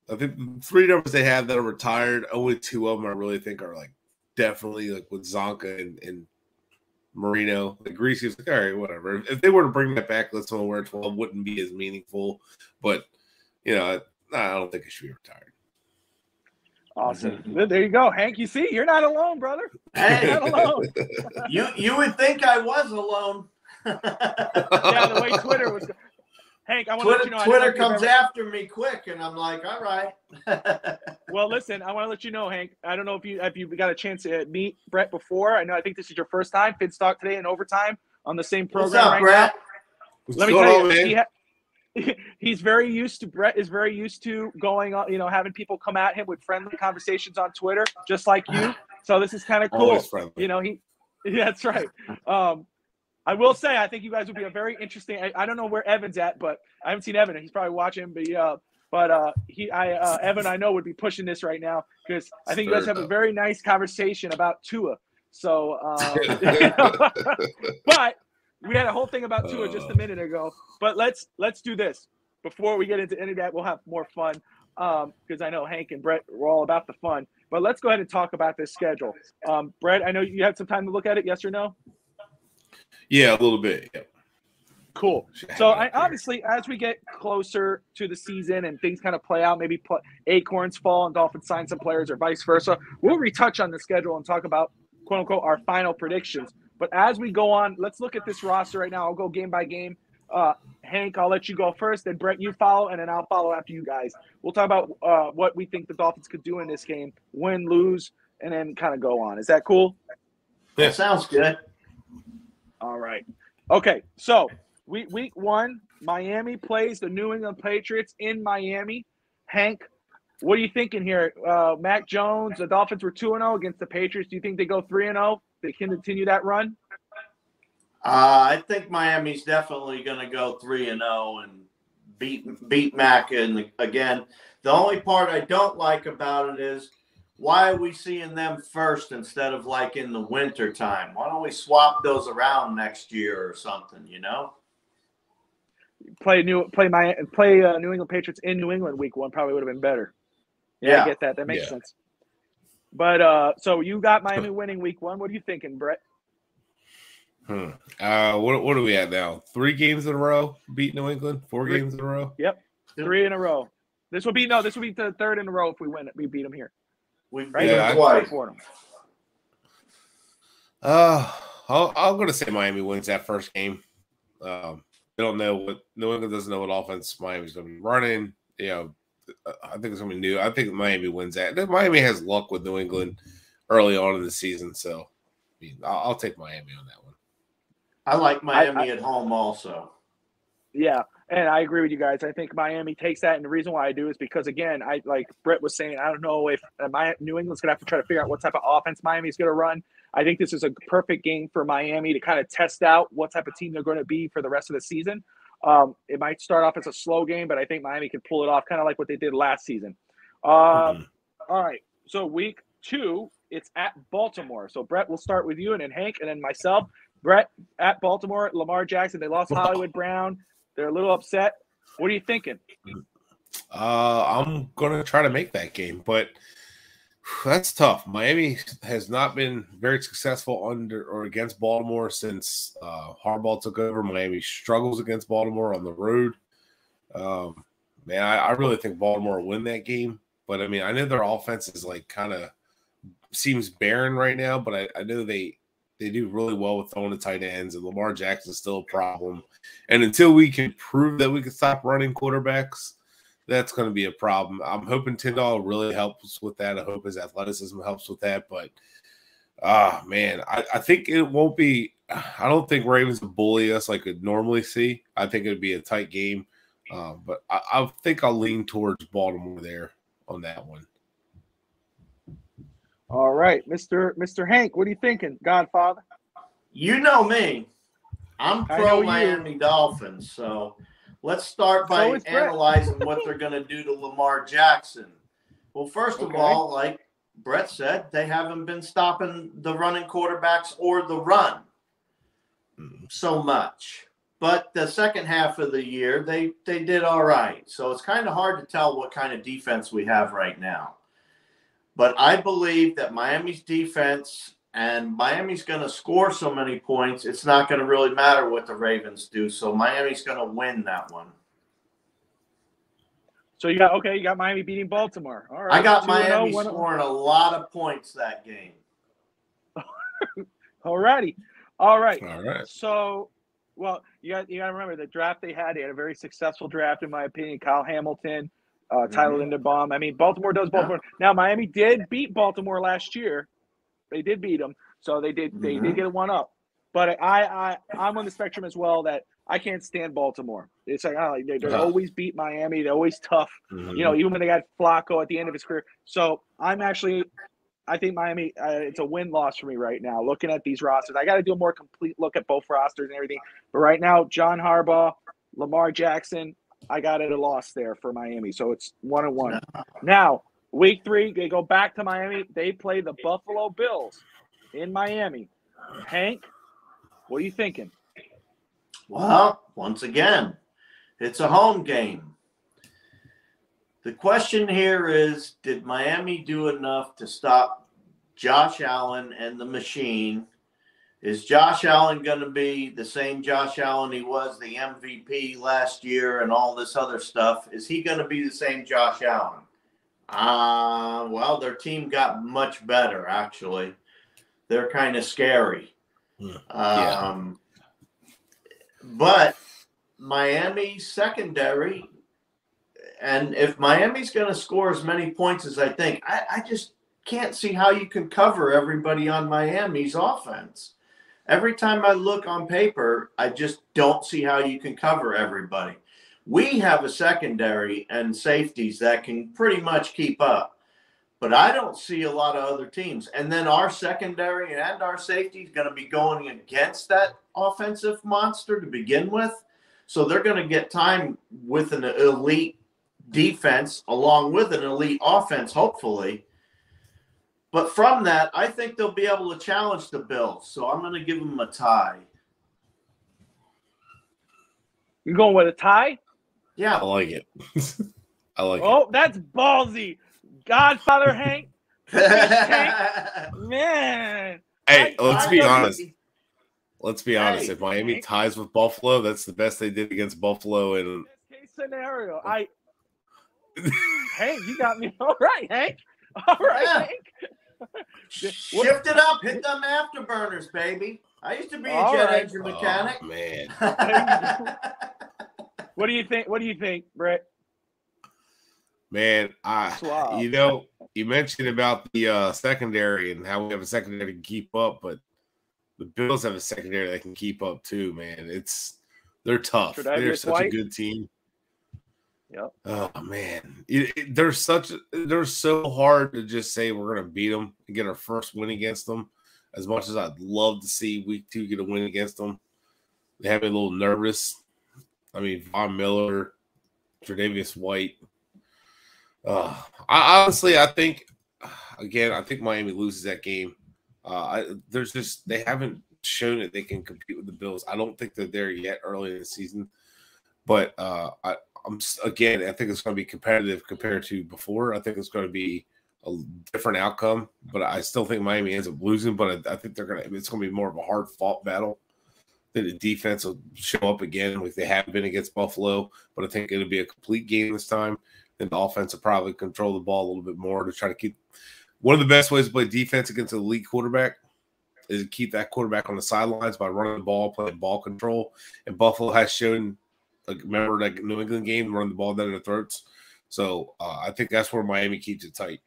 I think the 3 numbers they have that are retired, only 2 of them I really think are like definitely like with Zonka and Marino. The Greasy's like, all right, whatever. If they were to bring that back, let someone wear 12, wouldn't be as meaningful. But I don't think it should be retired. Awesome. There you go, Hank. You see, you're not alone, brother. Hey, you're not alone. you would think I was alone. Yeah, the way Twitter was. Hank, I want to let you know. Twitter comes after me quick, and I'm like, all right. Well, listen, I want to let you know, Hank. I don't know if you got a chance to meet Brett before. I think this is your first time. Finstock today in overtime on the same program. What's up, Brett? Let me tell you, he's very used to. Brett is very used to going on, having people come at him with friendly conversations on Twitter, just like you. So this is kind of cool. That's right. I will say, I think you guys would be a very interesting. I don't know where Evan's at, but I haven't seen Evan. He's probably watching, Evan, I know would be pushing this right now because I think you guys have a very nice conversation about Tua. So, but we had a whole thing about Tua just a minute ago. But let's do this before we get into any of that. We'll have more fun because I know Hank and Brett were all about the fun. But let's go ahead and talk about this schedule. Brett, I know you had some time to look at it. Yes or no? Yeah, a little bit. Yeah. Cool. So obviously, as we get closer to the season and things kind of play out, maybe acorns fall and Dolphins sign some players or vice versa, we'll retouch on the schedule and talk about, quote unquote, our final predictions. But as we go on, let's look at this roster right now. I'll go game by game. Hank, I'll let you go first. Then Brett, you follow, and then I'll follow after you guys. We'll talk about what we think the Dolphins could do in this game, win, lose, and then kind of go on. Is that cool? Yeah, sounds good. All right. Okay, so week 1, Miami plays the New England Patriots in Miami. Hank, what are you thinking here? Mac Jones, the Dolphins were 2-0 against the Patriots. Do you think they go 3-0? They can continue that run? I think Miami's definitely going to go 3-0 and beat Mac. And again, the only part I don't like about it is, why are we seeing them first instead of like in the winter time? Why don't we swap those around next year or something, Play New England Patriots in New England week 1 probably would have been better. Yeah, I get that. That makes sense. But so you got Miami winning week 1. What are you thinking, Brett? What are we at now? 3 games in a row beat New England? 4 games in a row? Yep. 3 in a row. This will be the 3rd in a row if we win it. We beat them here. We've beat them twice. I'm going to say Miami wins that first game. They don't know what New England doesn't know what offense Miami's going to be running. I think it's going to be new. I think Miami wins that. Miami has luck with New England early on in the season, so I'll take Miami on that one. I like Miami at home also. Yeah, and I agree with you guys. I think Miami takes that, and the reason why I do is because, again, like Brett was saying, I don't know if New England's going to have to try to figure out what type of offense Miami's going to run. I think this is a perfect game for Miami to kind of test out what type of team they're going to be for the rest of the season. It might start off as a slow game, but I think Miami can pull it off kind of like what they did last season. All right, so week 2, it's at Baltimore. So, Brett, we'll start with you, and then Hank, and then myself. Brett, at Baltimore, Lamar Jackson. They lost Hollywood Brown. They're a little upset. What are you thinking? I'm going to try to make that game, but that's tough. Miami has not been very successful under or against Baltimore since Harbaugh took over. Miami struggles against Baltimore on the road. I really think Baltimore will win that game. But, I know their offense is kind of seems barren right now, but I know they do really well with throwing the tight ends, and Lamar Jackson is still a problem. And until we can prove that we can stop running quarterbacks, that's going to be a problem. I'm hoping Tyndall really helps with that. I hope his athleticism helps with that. But Man, I think it won't be. I don't think Ravens will bully us like we'd normally see. I think it'd be a tight game, but I think I'll lean towards Baltimore there on that one. All right, Mr. Hank, what are you thinking, Godfather? You know me. I'm I know pro you. Miami Dolphins, so let's start by So is Brett. analyzing what they're going to do to Lamar Jackson. Well, first of Okay. all, like Brett said, they haven't been stopping the running quarterbacks or the run so much. But the second half of the year, they did all right. So it's kind of hard to tell what kind of defense we have right now. But I believe that Miami's defense, and Miami's going to score so many points, it's not going to really matter what the Ravens do. So Miami's going to win that one. So you got Miami beating Baltimore. All right. I got 2-0, Miami 1-0. scoring a lot of points that game. All righty. All right. All right. So, well, you got to remember the draft they had. They had a very successful draft, in my opinion. Kyle Hamilton, Tyler Linderbaum. I mean, Baltimore does Baltimore. Now, Miami did beat Baltimore last year. They did beat them, so they did get one up. But I'm on the spectrum as well that I can't stand Baltimore. It's like they always beat Miami. They're always tough. Mhm. You know, even when they got Flacco at the end of his career. So I think Miami, it's a win-loss for me right now. Looking at these rosters, I got to do a more complete look at both rosters and everything. But right now, John Harbaugh, Lamar Jackson, I got it a loss there for Miami. So it's 1-1. Now, week 3, they go back to Miami. They play the Buffalo Bills in Miami. Hank, what are you thinking? Well, once again, it's a home game. The question here is, did Miami do enough to stop Josh Allen and the machine? Is Josh Allen going to be the same Josh Allen he was, the MVP last year and all this other stuff? Is he going to be the same Josh Allen? Well, their team got much better, actually. They're kind of scary. But Miami's secondary, and if Miami's going to score as many points as I think, I just can't see how you can cover everybody on Miami's offense. Every time I look on paper, I just don't see how you can cover everybody. We have a secondary and safeties that can pretty much keep up, but I don't see a lot of other teams. And then our secondary and our safety is going to be going against that offensive monster to begin with. So they're going to get time with an elite defense along with an elite offense, hopefully. But from that, I think they'll be able to challenge the Bills. So I'm going to give them a tie. You going with a tie? Yeah. I like it. I like it. Oh, that's ballsy. Godfather Hank. Man. Hey, let's be I- honest. Let's be honest. Hey, If Miami Hank. ties with Buffalo, that's the best they did against Buffalo. And Best case scenario. Hank, you got me. All right, Hank. All right, Yeah. Hank. Shift it up. Hit them afterburners, baby. I used to be a All jet right. engine mechanic. Oh, man. What do you think? What do you think, Brett? Man, Suave. you mentioned about the secondary and how we have a secondary to keep up, but the Bills have a secondary that can keep up too, man. They're tough. They're Tre'Davious such White. a good team. Yep. Oh man, they're so hard to just say we're gonna beat them and get our first win against them. As much as I'd love to see week 2 get a win against them, they have me a little nervous. I mean, Von Miller, Tre'Davious White. I think Miami loses that game. They haven't shown that they can compete with the Bills. I don't think they're there yet early in the season, but I think it's going to be competitive compared to before. I think it's going to be a different outcome, but I still think Miami ends up losing. But I think it's going to be more of a hard fought battle. I think the defense will show up again like they have been against Buffalo, but I think it'll be a complete game this time. And the offense will probably control the ball a little bit more to try to keep. One of the best ways to play defense against an elite quarterback is to keep that quarterback on the sidelines by running the ball, playing ball control. And Buffalo has shown, remember that New England game, running the ball down their throats. So I think that's where Miami keeps it tight.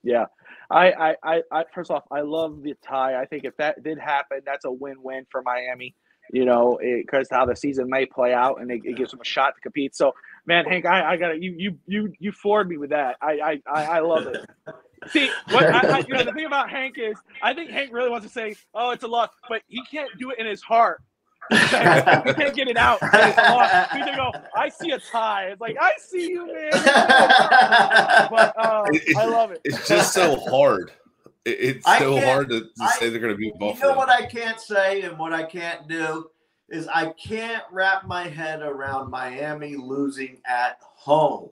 Yeah. I first off, I love the tie. I think if that did happen, that's a win-win for Miami. You know, because how the season may play out, and it gives them a shot to compete. So, man, Hank, I got you floored me with that. I love it. See, you know, the thing about Hank is, I think Hank really wants to say, "Oh, it's a loss," but he can't do it in his heart. He can't get it out. It's a loss. He's gonna go, "I see a tie." It's like, I see you, man. But I love it. It's just so hard. It's so hard to say they're going to beat Buffalo. You know what I can't say and what I can't do is I can't wrap my head around Miami losing at home.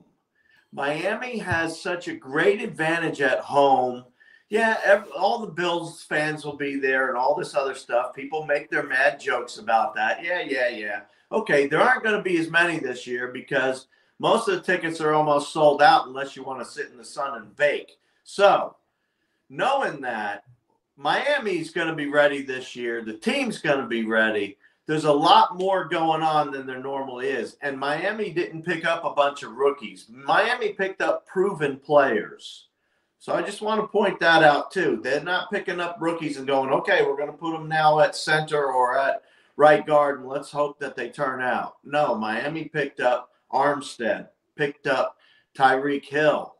Miami has such a great advantage at home. Yeah, all the Bills fans will be there and all this other stuff. People make their mad jokes about that. Yeah. Okay, there aren't going to be as many this year because most of the tickets are almost sold out unless you want to sit in the sun and bake. So, knowing that, Miami's going to be ready this year. The team's going to be ready. There's a lot more going on than there normally is. And Miami didn't pick up a bunch of rookies. Miami picked up proven players. So I just want to point that out too. They're not picking up rookies and going, okay, we're going to put them now at center or at right guard and let's hope that they turn out. No, Miami picked up Armstead, picked up Tyreek Hill,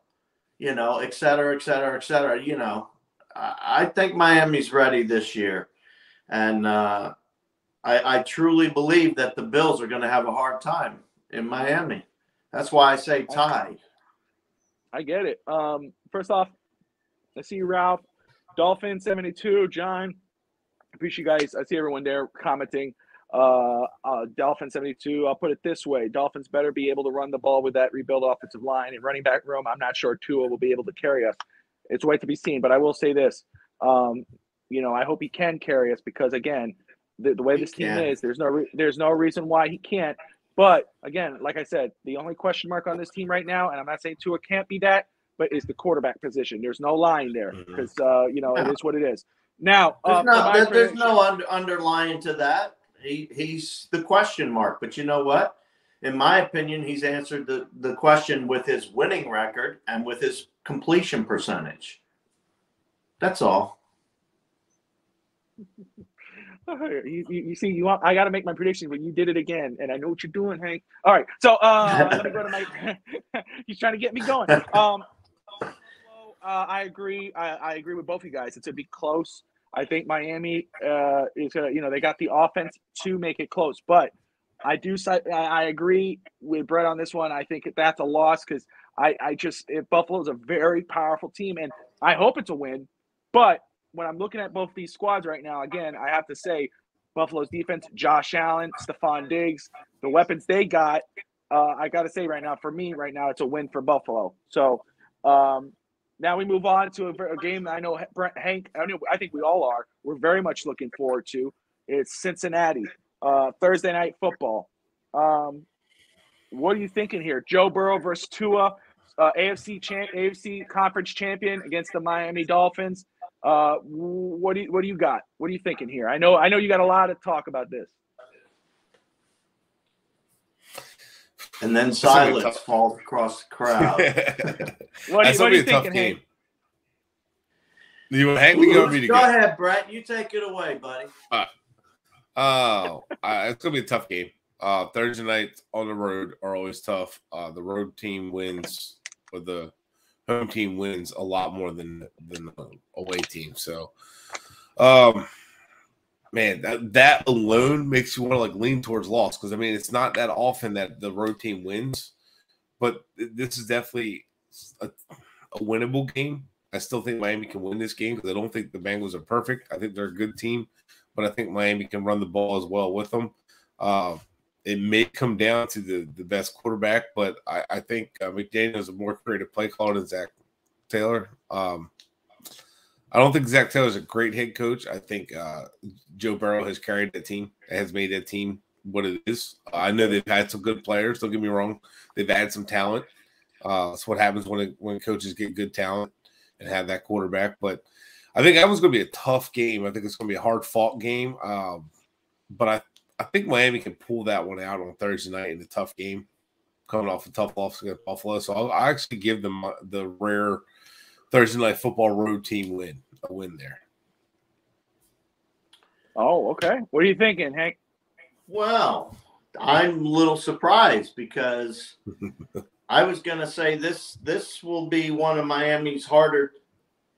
you know, et cetera, et cetera, et cetera. You know, I think Miami's ready this year. And I truly believe that the Bills are going to have a hard time in Miami. That's why I say tie. I get it. First off, I see you, Ralph. Dolphin 72, John. Appreciate you guys. I see everyone there commenting. Dolphin 72. I'll put it this way: Dolphins better be able to run the ball with that rebuild offensive line and running back room. I'm not sure Tua will be able to carry us. It's wait to be seen. But I will say this: you know, I hope he can carry us because again, the way this team is, there's no reason why he can't. But again, like I said, the only question mark on this team right now, and I'm not saying Tua can't be that, but is the quarterback position. There's no lying there because you know, it is what it is. Now, there's no underlying to that. He's the question mark. But you know what? In my opinion, he's answered the question with his winning record and with his completion percentage. That's all. You see, I got to make my prediction, but you did it again, and I know what you're doing, Hank. All right, so let me go to my. He's trying to get me going. I agree. I agree with both of you guys. It's a be close. I think Miami is they got the offense to make it close, but I agree with Brett on this one. I think that's a loss because Buffalo is a very powerful team, and I hope it's a win, but. When I'm looking at both these squads right now, again, I have to say Buffalo's defense, Josh Allen, Stephon Diggs, the weapons they got, I got to say right now, for me right now, it's a win for Buffalo. So now we move on to a game I know Hank, I think we all are. We're very much looking forward to. It's Cincinnati, Thursday night football. What are you thinking here? Joe Burrow versus Tua, AFC conference champion against the Miami Dolphins. What do you got? What are you thinking here? I know you got a lot of talk about this. And then silence falls across the crowd. What are you thinking, Hank? You Hank, we go me to go ahead, Brett. You take it away, buddy. It's gonna be a tough game. Thursday nights on the road are always tough. The road team wins, or the home team wins a lot more than the away team. So, man, that alone makes you want to like lean towards loss because I mean it's not that often that the road team wins, but this is definitely a winnable game. I still think Miami can win this game because I don't think the Bengals are perfect. I think they're a good team, but I think Miami can run the ball as well with them. It may come down to the best quarterback, but I think McDaniel is a more creative play caller than Zach Taylor. I don't think Zach Taylor is a great head coach. I think Joe Burrow has carried that team, has made that team what it is. I know they've had some good players. Don't get me wrong; they've had some talent. That's what happens when coaches get good talent and have that quarterback. But I think that one's going to be a tough game. I think it's going to be a hard-fought game. But I think Miami can pull that one out on Thursday night in a tough game, coming off a tough loss against Buffalo. So I'll actually give them the rare Thursday Night Football road team a win there. Oh, okay. What are you thinking, Hank? Well, I'm a little surprised because I was going to say this will be one of Miami's harder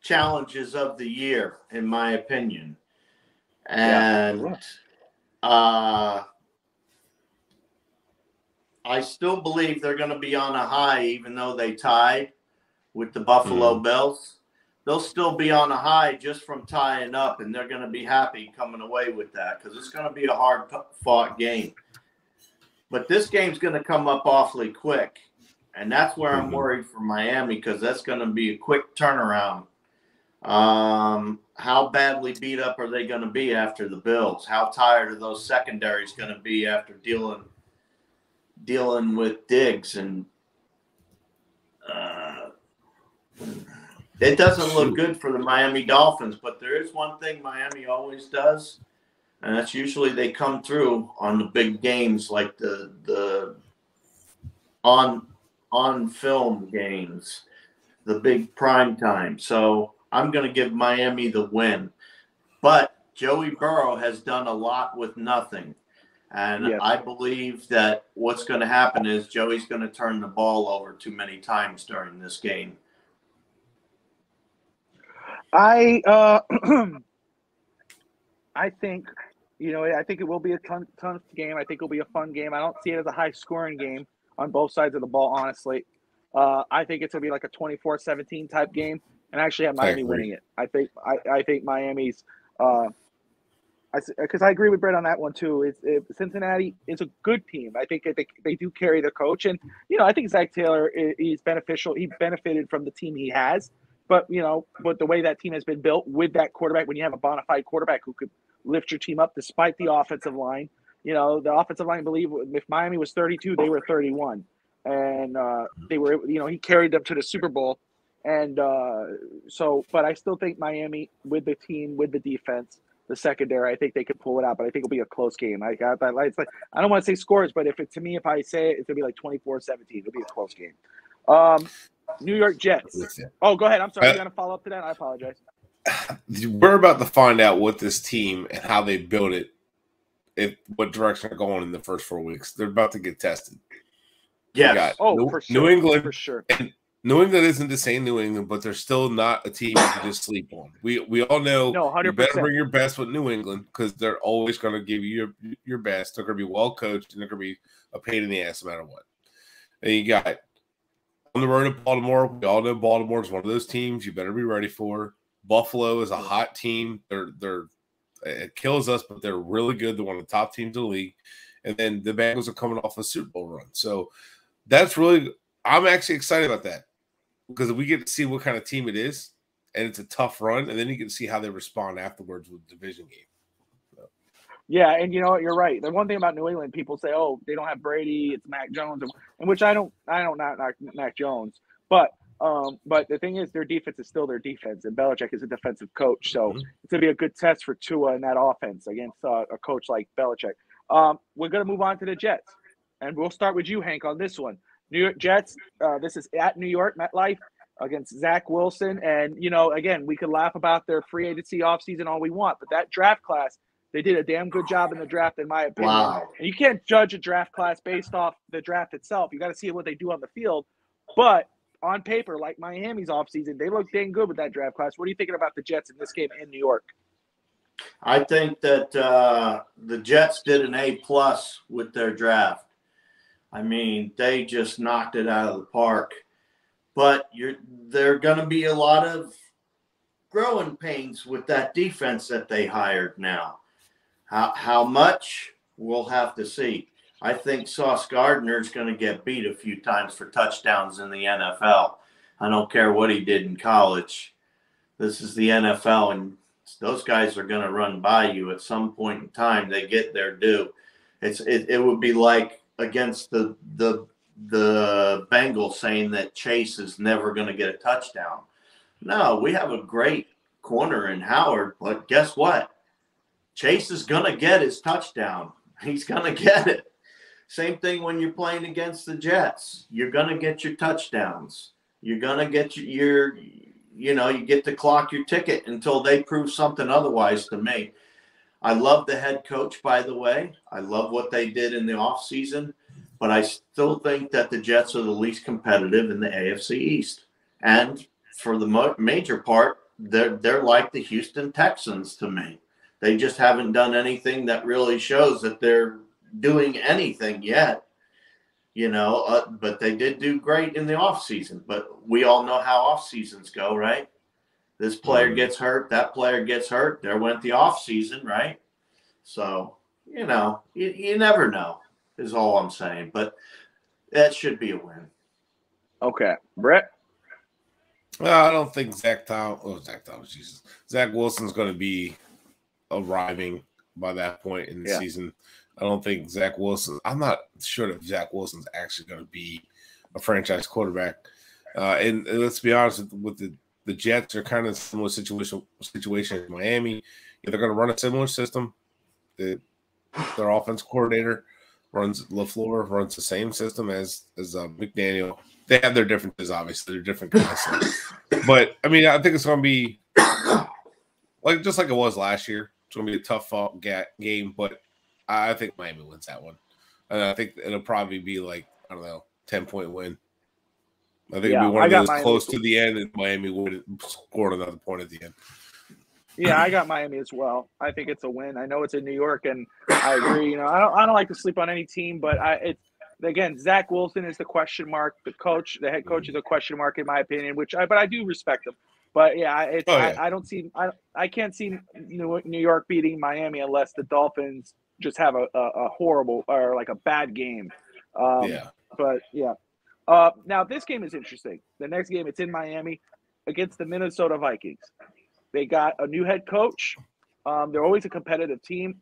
challenges of the year, in my opinion. And I still believe they're going to be on a high, even though they tied with the Buffalo Bills. They'll still be on a high just from tying up, and they're going to be happy coming away with that because it's going to be a hard-fought game. But this game's going to come up awfully quick, and that's where I'm worried for Miami because that's going to be a quick turnaround. How badly beat up are they going to be after the Bills? How tired are those secondaries going to be after dealing with Diggs? And it doesn't look good for the Miami Dolphins, but there is one thing Miami always does, and that's usually they come through on the big games like the on film games, the big prime time. So I'm going to give Miami the win. But Joey Burrow has done a lot with nothing. And I believe that what's going to happen is Joey's going to turn the ball over too many times during this game. I think, I think it will be a tough game. I think it'll be a fun game. I don't see it as a high-scoring game on both sides of the ball, honestly. I think it's going to be like a 24-17 type game, and I actually have Miami winning it. I think Miami's because I agree with Brett on that one too. Cincinnati is a good team. I think they do carry the coach, and I think Zach Taylor is beneficial. He benefited from the team he has. But, but the way that team has been built with that quarterback, when you have a bona fide quarterback who could lift your team up despite the offensive line, the offensive line, I believe if Miami was 32, they were 31. And they were, he carried them to the Super Bowl. And but I still think Miami with the team, with the defense, the secondary, I think they could pull it out. But I think it'll be a close game. I got that. It's like, I don't want to say scores, but if I say it, it's going to be like 24-17. It'll be a close game. New York Jets. Oh, go ahead. I'm sorry. You got to follow up to that? I apologize. We're about to find out what this team and how they build it, what direction they're going in the first 4 weeks. They're about to get tested. Yeah. For sure. New England. For sure. And New England isn't the same New England, but they're still not a team you can just sleep on. We all know 100%. You better bring your best with New England because they're always going to give you your best. They're going to be well coached, and they're going to be a pain in the ass no matter what. And you got on the road to Baltimore. We all know Baltimore is one of those teams you better be ready for. Buffalo is a hot team. It kills us, but they're really good. They're one of the top teams in the league. And then the Bengals are coming off a Super Bowl run. So I'm actually excited about that because we get to see what kind of team it is, and it's a tough run, and then you can see how they respond afterwards with the division game. Yeah, and you're right. The one thing about New England, people say, "Oh, they don't have Brady; it's Mac Jones," and which I don't knock Mac Jones, but the thing is, their defense is still their defense, and Belichick is a defensive coach, so it's gonna be a good test for Tua in that offense against a coach like Belichick. We're gonna move on to the Jets, and we'll start with you, Hank, on this one. New York Jets. This is at New York MetLife against Zach Wilson, and again, we could laugh about their free agency offseason all we want, but that draft class. They did a damn good job in the draft, in my opinion. Wow. And you can't judge a draft class based off the draft itself. You got to see what they do on the field. But on paper, like Miami's offseason, they look dang good with that draft class. What are you thinking about the Jets in this game in New York? I think that the Jets did an A+ with their draft. I mean, they just knocked it out of the park. But there are going to be a lot of growing pains with that defense that they hired now. How much, we'll have to see. I think Sauce Gardner is going to get beat a few times for touchdowns in the NFL. I don't care what he did in college. This is the NFL, and those guys are going to run by you at some point in time. They get their due. It would be like against the Bengals saying that Chase is never going to get a touchdown. No, we have a great corner in Howard, but guess what? Chase is going to get his touchdown. He's going to get it. Same thing when you're playing against the Jets. You're going to get your touchdowns. You're going to get you get to clock your ticket until they prove something otherwise to me. I love the head coach, by the way. I love what they did in the offseason, but I still think that the Jets are the least competitive in the AFC East. And for the major part, they're like the Houston Texans to me. They just haven't done anything that really shows that they're doing anything yet, but they did do great in the offseason. But we all know how off seasons go, right? This player gets hurt, that player gets hurt. There went the offseason, right? So, you never know is all I'm saying. But that should be a win. Okay. Brett? Well, I don't think Zach Wilson's going to be arriving by that point in the season. I don't think Zach Wilson – I'm not sure if Zach Wilson's actually going to be a franchise quarterback. And let's be honest with the Jets are kind of similar situation in Miami. They're going to run a similar system. Their offense coordinator LaFleur runs the same system as McDaniel. They have their differences, obviously. They're different guys. But, I mean, I think it's going to be just like it was last year. It's going to be a tough game, but I think Miami wins that one. And I think it'll probably be 10-point win. I think it'll be one of those close to the end, and Miami would score another point at the end. Yeah, I got Miami as well. I think it's a win. I know it's in New York, and I agree. I don't like to sleep on any team, but again, Zach Wilson is the question mark. The head coach is a question mark in my opinion, but I do respect him. But yeah, I can't see New York beating Miami unless the Dolphins just have a horrible or a bad game. But yeah. Now this game is interesting. The next game, it's in Miami against the Minnesota Vikings. They got a new head coach. They're always a competitive team.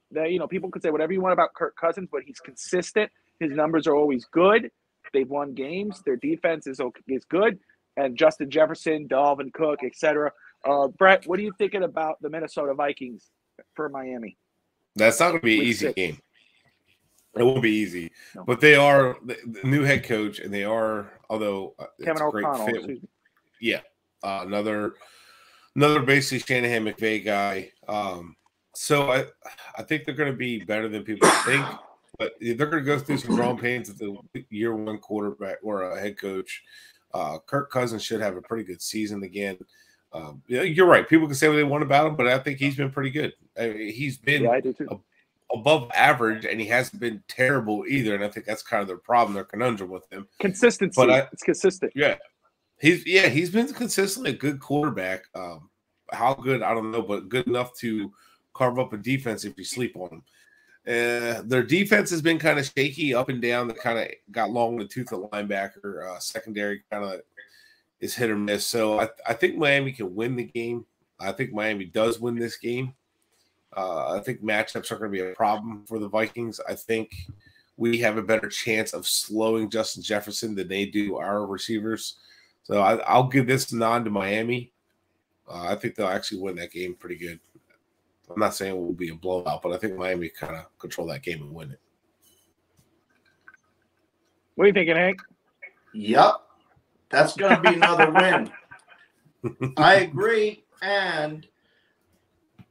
People could say whatever you want about Kirk Cousins, but he's consistent. His numbers are always good. They've won games. Their defense is good. And Justin Jefferson, Dalvin Cook, etc. Brett, what are you thinking about the Minnesota Vikings for Miami? That's not going to be an easy game. It won't be easy. No. But they are the new head coach, and they are, although Kevin O'Connell. Fit. Yeah. Another basically Shanahan McVay guy. So I think they're going to be better than people think, but they're going to go through some growing pains with the year one quarterback or a head coach. Kirk Cousins should have a pretty good season again. You're right. People can say what they want about him, but I think he's been pretty good. He's been above average, and he hasn't been terrible either. And I think that's kind of their problem, their conundrum with him. Consistency. But it's consistent. Yeah. He's been consistently a good quarterback. How good, I don't know, but good enough to carve up a defense if you sleep on them. Their defense has been kind of shaky up and down. They kind of got long in the tooth of linebacker. Secondary kind of is hit or miss. So I think Miami can win the game. I think Miami does win this game. I think matchups are going to be a problem for the Vikings. I think we have a better chance of slowing Justin Jefferson than they do our receivers. So I'll give this nod to Miami. I think they'll actually win that game pretty good. I'm not saying it will be a blowout, but I think Miami kind of control that game and win it. What are you thinking, Hank? Yep. That's going to be another win. I agree. And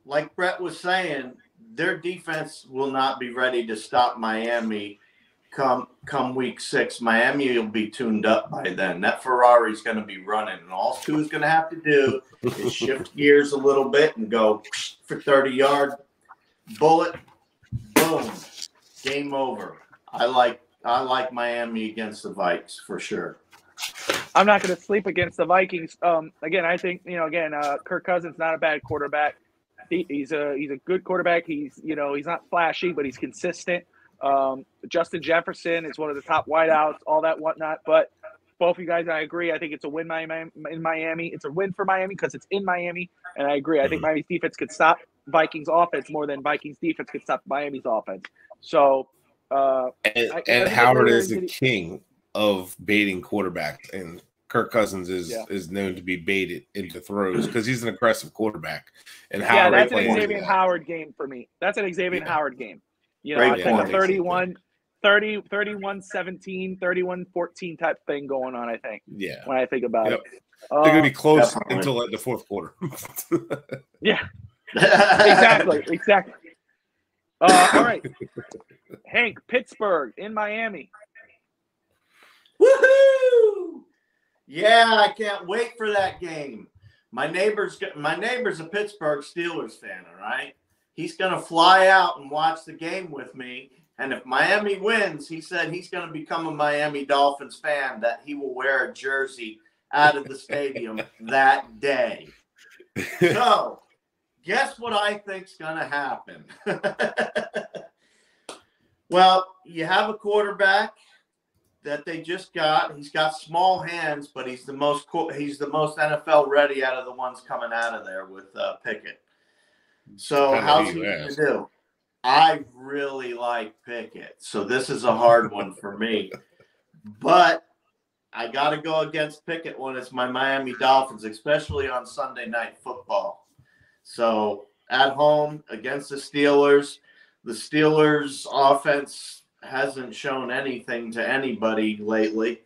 like Brett was saying, their defense will not be ready to stop Miami come week 6. Miami will be tuned up by then. That Ferrari's going to be running, and all Stu's going to have to do is shift gears a little bit and go for 30-yard bullet. Boom, game over. I like Miami against the Vikes for sure. I'm not going to sleep against the Vikings. Again, I think Kirk Cousins not a bad quarterback. He's a good quarterback. He's not flashy, but he's consistent. Justin Jefferson is one of the top wideouts, all that whatnot. But both of you guys, I agree. I think it's a win in Miami. It's a win for Miami because it's in Miami, and I agree. I think Miami's defense could stop Vikings offense more than Vikings defense could stop Miami's offense. So, Howard is the king of baiting quarterbacks, and Kirk Cousins is known to be baited into throws because he's an aggressive quarterback. And Howard that's an Xavier Howard game for me. That's an Xavier Howard game. I think a 31-17, 31-14 type thing going on, I think. Yeah. When I think about it. They're going to be close Definitely. until like the fourth quarter. Yeah, exactly. All right, Hank, Pittsburgh in Miami. Woohoo! Yeah, I can't wait for that game. My neighbor's a Pittsburgh Steelers fan, all right? He's going to fly out and watch the game with me. And if Miami wins, he said he's going to become a Miami Dolphins fan, that he will wear a jersey out of the stadium that day. So, guess what I think's going to happen? Well, you have a quarterback that they just got. He's got small hands, but he's the most NFL ready out of the ones coming out of there with Pickett. So how's he going to do? I really like Pickett, so this is a hard one for me. But I got to go against Pickett when it's my Miami Dolphins, especially on Sunday Night Football. So at home against the Steelers offense hasn't shown anything to anybody lately.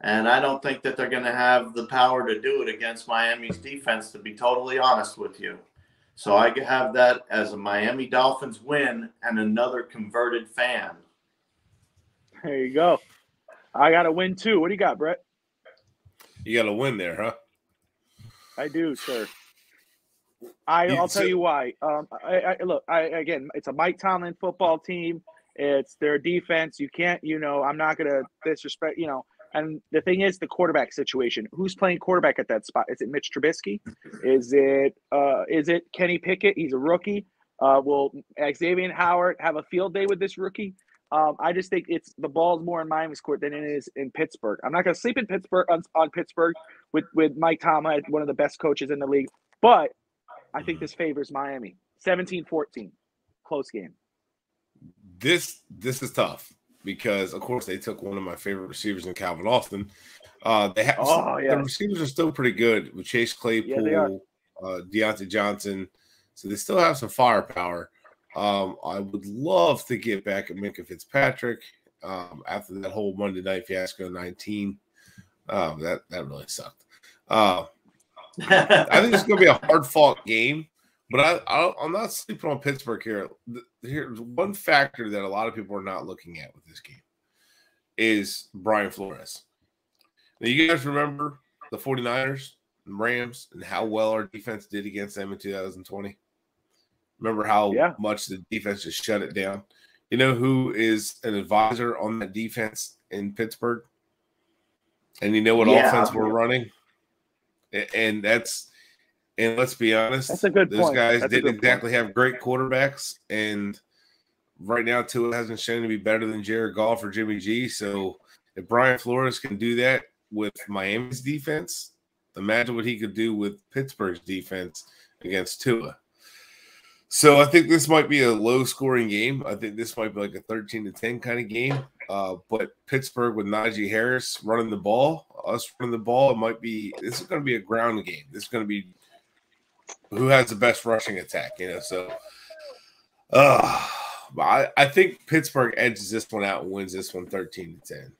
And I don't think that they're going to have the power to do it against Miami's defense, to be totally honest with you. So I have that as a Miami Dolphins win and another converted fan. There you go. I got to win too. What do you got, Brett? You got to win there, huh? I do, sir. I'll tell you why. Again, it's a Mike Tomlin football team. It's their defense. You can't, I'm not going to disrespect, And the thing is, the quarterback situation. Who's playing quarterback at that spot? Is it Mitch Trubisky? Is it Kenny Pickett? He's a rookie. Will Xavier Howard have a field day with this rookie? I just think the ball's more in Miami's court than it is in Pittsburgh. I'm not going to sleep in Pittsburgh on Pittsburgh with Mike Tomlin, one of the best coaches in the league. But I think this favors Miami. 17-14, close game. This is tough. Because, of course, they took one of my favorite receivers in Calvin Austin. The receivers are still pretty good with Chase Claypool, Deontay Johnson. So they still have some firepower. I would love to get back at Minkah Fitzpatrick after that whole Monday night fiasco 19. That really sucked. I think it's going to be a hard-fought game. But I'm not sleeping on Pittsburgh here. Here's one factor that a lot of people are not looking at with this game is Brian Flores. Now, you guys remember the 49ers and Rams and how well our defense did against them in 2020? Remember how much the defense just shut it down? You know who is an advisor on that defense in Pittsburgh? And you know what offense we're running? And let's be honest, that's a good those point. guys didn't exactly have great quarterbacks. And right now, Tua hasn't shown to be better than Jared Goff or Jimmy G. So if Brian Flores can do that with Miami's defense, imagine what he could do with Pittsburgh's defense against Tua. So I think this might be a low-scoring game. I think this might be like a 13-10 kind of game. But Pittsburgh with Najee Harris running the ball, this is going to be a ground game. This is going to be who has the best rushing attack, So I think Pittsburgh edges this one out and wins this one 13-10.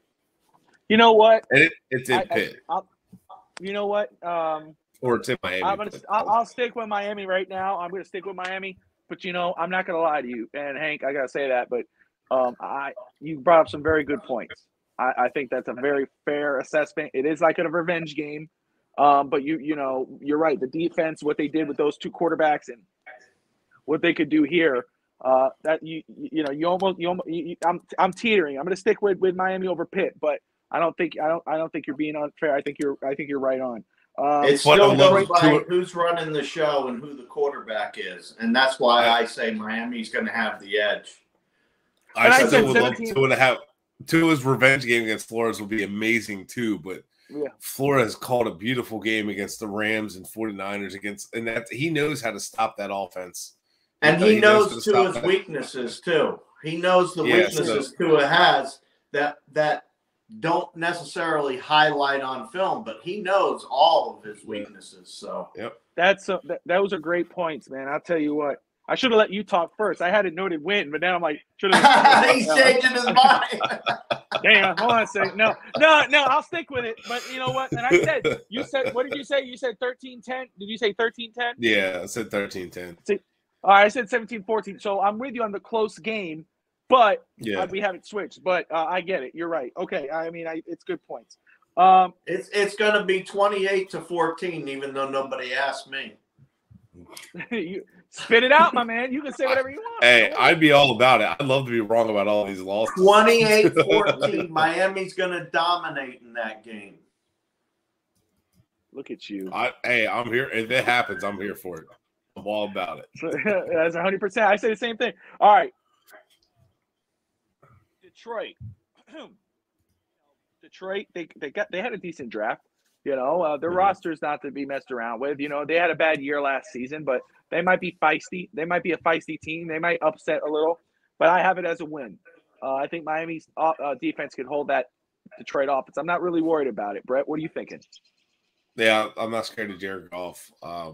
You know what? And it's in Pitt. You know what? Or it's in Miami. I'll stick with Miami right now. I'm going to stick with Miami. But, I'm not going to lie to you. And, Hank, I got to say that. But you brought up some very good points. I think that's a very fair assessment. It is like a revenge game. But you're right. The defense, what they did with those two quarterbacks, and what they could do here. I'm teetering. I'm going to stick with Miami over Pitt, but I don't think you're being unfair. I think you're right on. It still goes by who's running the show and who the quarterback is, and that's why I say Miami's going to have the edge. I still would love Tua to have Tua's revenge game against Flores will be amazing too, but. Yeah. Flores called a beautiful game against the Rams and 49ers and that he knows how to stop that offense. And he knows Tua's weaknesses too. He knows the weaknesses Tua has that don't necessarily highlight on film, but he knows all of his weaknesses. So those are great points, man. I'll tell you what. I should have let you talk first. I had it noted win, but now I'm like, should have. He's changing his mind. Damn, hold on a second. No, I'll stick with it. But you know what? And I said, what did you say? You said 13-10? Did you say 13-10? Yeah, I said 13-10. All right, I said 17-14. So I'm with you on the close game, but Yeah. we haven't switched. But I get it. You're right. Okay. I mean, it's good points. It's going to be 28-14, even though nobody asked me. You spit it out, my man. You can say whatever you want. Hey, I'd be all about it. I'd love to be wrong about all these losses. 28-14. Miami's going to dominate in that game. Look at you. I'm here. If it happens, I'm here for it. I'm all about it. That's 100%. I say the same thing. All right. Detroit, they had a decent draft. You know, their roster's not to be messed around with. You know, they had a bad year last season, but they might be feisty. They might be a feisty team. They might upset a little, but I have it as a win. I think Miami's defense could hold that Detroit offense. I'm not really worried about it. Brett, what are you thinking? Yeah, I'm not scared of Jared Goff. I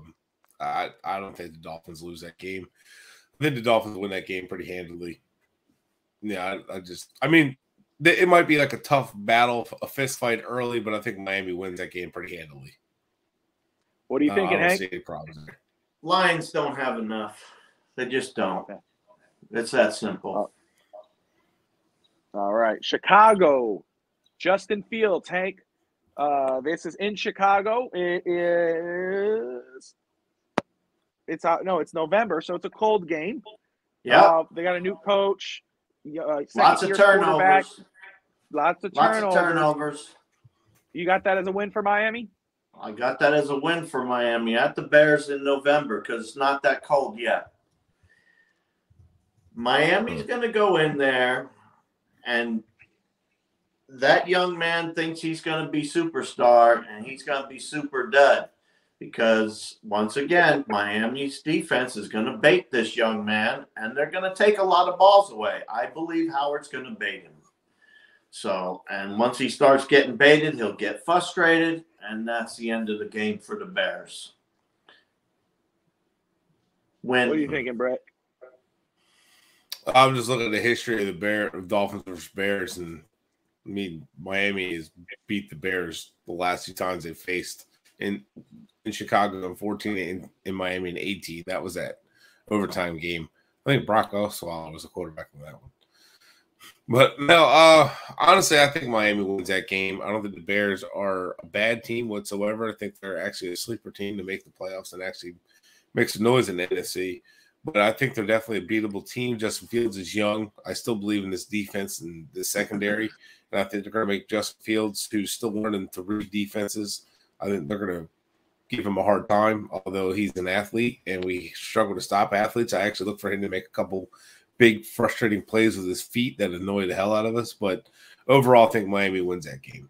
don't think the Dolphins lose that game. I think the Dolphins win that game pretty handily. Yeah, I mean, it might be like a tough battle, a fist fight early, but I think Miami wins that game pretty handily. What are you thinking, I don't Hank? see any problems there. Lions don't have enough. They just don't. Okay. It's that simple. All right. Chicago. Justin Fields, Hank. This is in Chicago. It's November, so it's a cold game. Yeah. They got a new coach. Lots of turnovers. Lots of turnovers. You got that as a win for Miami? I got that as a win for Miami at the Bears in November because it's not that cold yet. Miami's going to go in there, and that young man thinks he's going to be superstar, and he's going to be super dud because, once again, Miami's defense is going to bait this young man, and they're going to take a lot of balls away. I believe Howard's going to bait him. So, and once he starts getting baited, he'll get frustrated, and that's the end of the game for the Bears. What are you thinking, Brett? I'm just looking at the history of the Dolphins versus Bears, and I mean, Miami has beat the Bears the last 2 times they faced in Chicago in 14 and in Miami in 18. That was that overtime game. I think Brock Osweiler was the quarterback in that one. But no, honestly, I think Miami wins that game. I don't think the Bears are a bad team whatsoever. I think they're actually a sleeper team to make the playoffs and actually make some noise in the NFC. But I think they're definitely a beatable team. Justin Fields is young. I still believe in this defense and the secondary. And I think they're going to make Justin Fields, who's still learning to read defenses, I think they're going to give him a hard time, although he's an athlete and we struggle to stop athletes. I actually look for him to make a couple big, frustrating plays with his feet that annoy the hell out of us. But overall, I think Miami wins that game.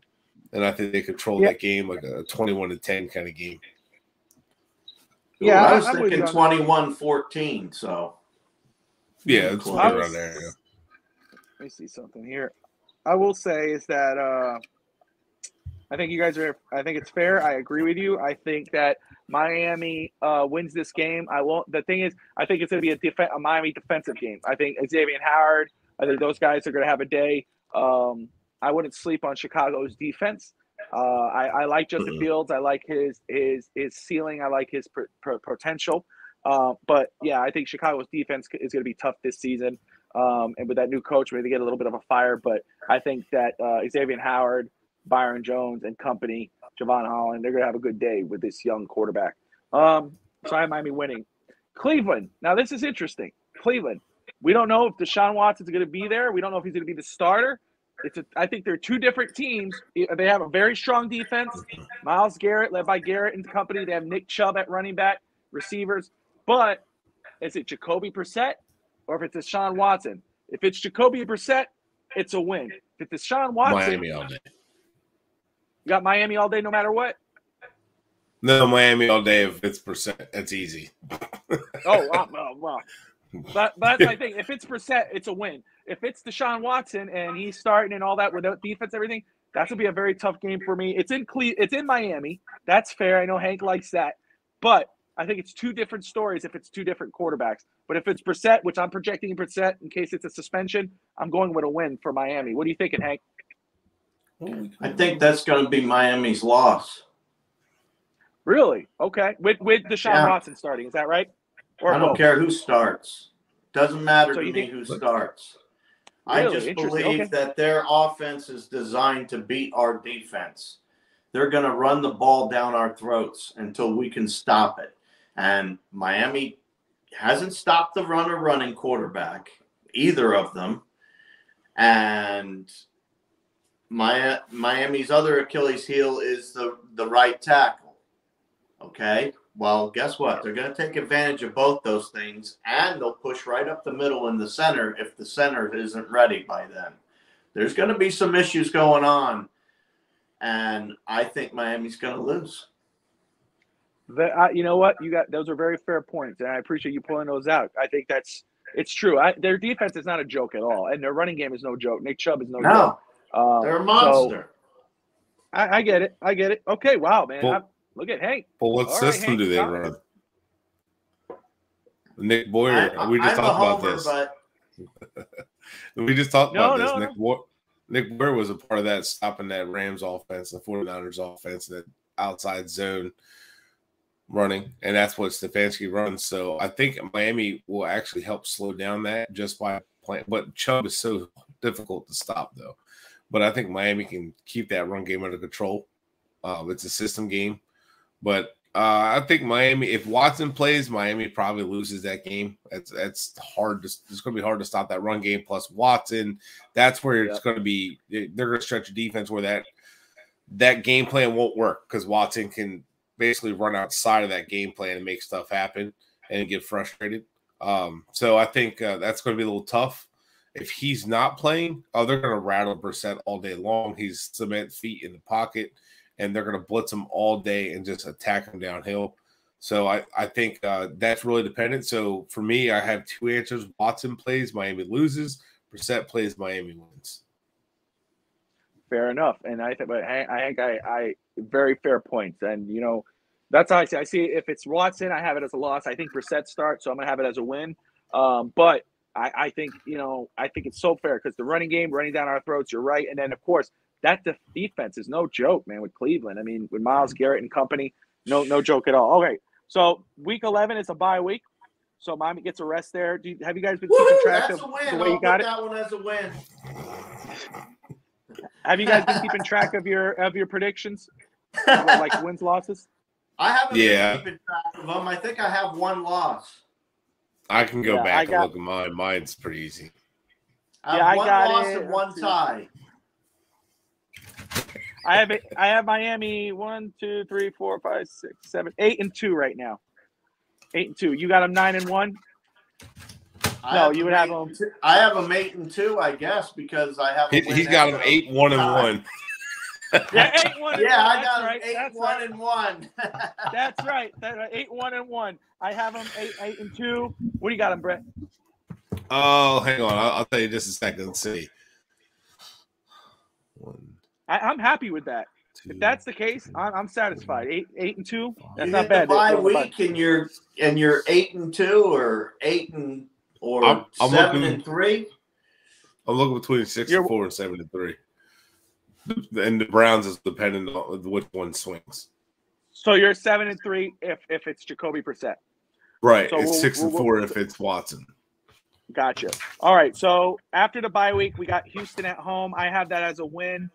And I think they control that game like a 21-10 kind of game. Yeah, I was thinking 21-14. So, yeah, it's right around there. Yeah. Let me see something here. I will say is that I think you guys are. I think it's fair. I agree with you. I think that Miami wins this game. The thing is, I think it's going to be a Miami defensive game. I think Xavier Howard. I think those guys are going to have a day. I wouldn't sleep on Chicago's defense. I like Justin Fields. I like his ceiling. I like his potential. But yeah, I think Chicago's defense is going to be tough this season. And with that new coach, maybe they get a little bit of a fire. But I think that Xavier Howard, Byron Jones, and company, Javon Holland, they're going to have a good day with this young quarterback. So I have Miami winning. Cleveland. Now this is interesting. Cleveland. We don't know if Deshaun Watson's going to be there. We don't know if he's going to be the starter. I think they're two different teams. They have a very strong defense. Myles Garrett, led by Garrett and company. They have Nick Chubb at running back, receivers. But is it Jacoby Brissett or if it's Deshaun Watson? If it's Jacoby Brissett, it's a win. If it's Deshaun Watson, Miami all day. You got Miami all day no matter what? No, Miami all day if it's Brissett. That's easy. Well. But that's my thing. If it's Brissett, it's a win. If it's Deshaun Watson and he's starting and all that without defense, everything, that's gonna be a very tough game for me. It's in Miami. That's fair. I know Hank likes that, but I think it's two different stories if it's two different quarterbacks. But if it's Brissett, which I'm projecting Brissett in case it's a suspension, I'm going with a win for Miami. What are you thinking, Hank? I think that's going to be Miami's loss. Really? Okay. With Deshaun Watson starting, is that right? Or I don't both? care who starts. Doesn't matter So to you me think- who starts. Really? I just Interesting. believe Okay. that their offense is designed to beat our defense. They're going to run the ball down our throats until we can stop it. And Miami hasn't stopped the running quarterback, either of them. And Miami's other Achilles heel is the right tackle. Okay? Well, guess what? They're going to take advantage of both those things, and they'll push right up the middle in the center if the center isn't ready by then. There's going to be some issues going on, and I think Miami's going to lose. You know what? Those are very fair points, and I appreciate you pulling those out. I think it's true. Their defense is not a joke at all, and their running game is no joke. Nick Chubb is no joke. They're a monster. So I get it. I get it. Okay. Wow, man. Well, look at Hank. But what All right, system Hank, do they stop. run? Nick Boyer. We just I'm talked a about homer, this. but We just talked about this. No. Nick Boyer was a part of that, stopping that Rams offense, the 49ers offense, that outside zone running, and that's what Stefanski runs. So I think Miami will actually help slow down that just by playing. But Chubb is so difficult to stop, though. But I think Miami can keep that run game under control. It's a system game. But I think Miami, if Watson plays, Miami probably loses that game. That's hard. It's going to be hard to stop that run game. Plus Watson, that's where it's going to be. They're going to stretch a defense where that game plan won't work because Watson can basically run outside of that game plan and make stuff happen and get frustrated. So I think that's going to be a little tough. If he's not playing, they're going to rattle Brissett all day long. He's cement feet in the pocket, and they're going to blitz him all day and just attack him downhill. So I think that's really dependent. So for me, I have two answers. Watson plays, Miami loses. Brissett plays, Miami wins. Fair enough. And I think I very fair points. And, that's how I see it. I see if it's Watson, I have it as a loss. I think Brissett starts, so I'm going to have it as a win. But I think, I think it's so fair because the running game, running down our throats, you're right. And then, of course, that defense is no joke, man, with Cleveland. I mean, with Myles Garrett and company, no joke at all. Okay, so Week 11 is a bye week. So Miami gets a rest there. Have you guys been keeping track of the way you got it? That one as a win. Have you guys been keeping track of your predictions? Like wins, losses? I haven't been keeping track of them. I think I have one loss. I can go back and look at mine. Mine's pretty easy. I got one loss and one tie. I have Miami 1, 2, 3, 4, 5, 6, 7, 8-2 right now. 8-2. You got them 9-1? No, you would have them. I have them 8-2, I guess, because I have. He's got them 8-1-1. Yeah, 8-1. Yeah, I got them 8-1-1. That's right. 8-1-1. I have them 8-2. What do you got them, Brett? Oh, hang on. I'll tell you just a second. Let's see. I'm happy with that. If that's the case, I'm satisfied. 8-2. That's you not bad. Bye week, and you're 8-2 or 7-3. I'm looking between 6-4 and 7-3. And the Browns is dependent on which one swings. So you're 7-3 if it's Jacoby Brissett. Right. So it's 6-4 if it's Watson. Gotcha. All right. So after the bye week, we got Houston at home. I have that as a win.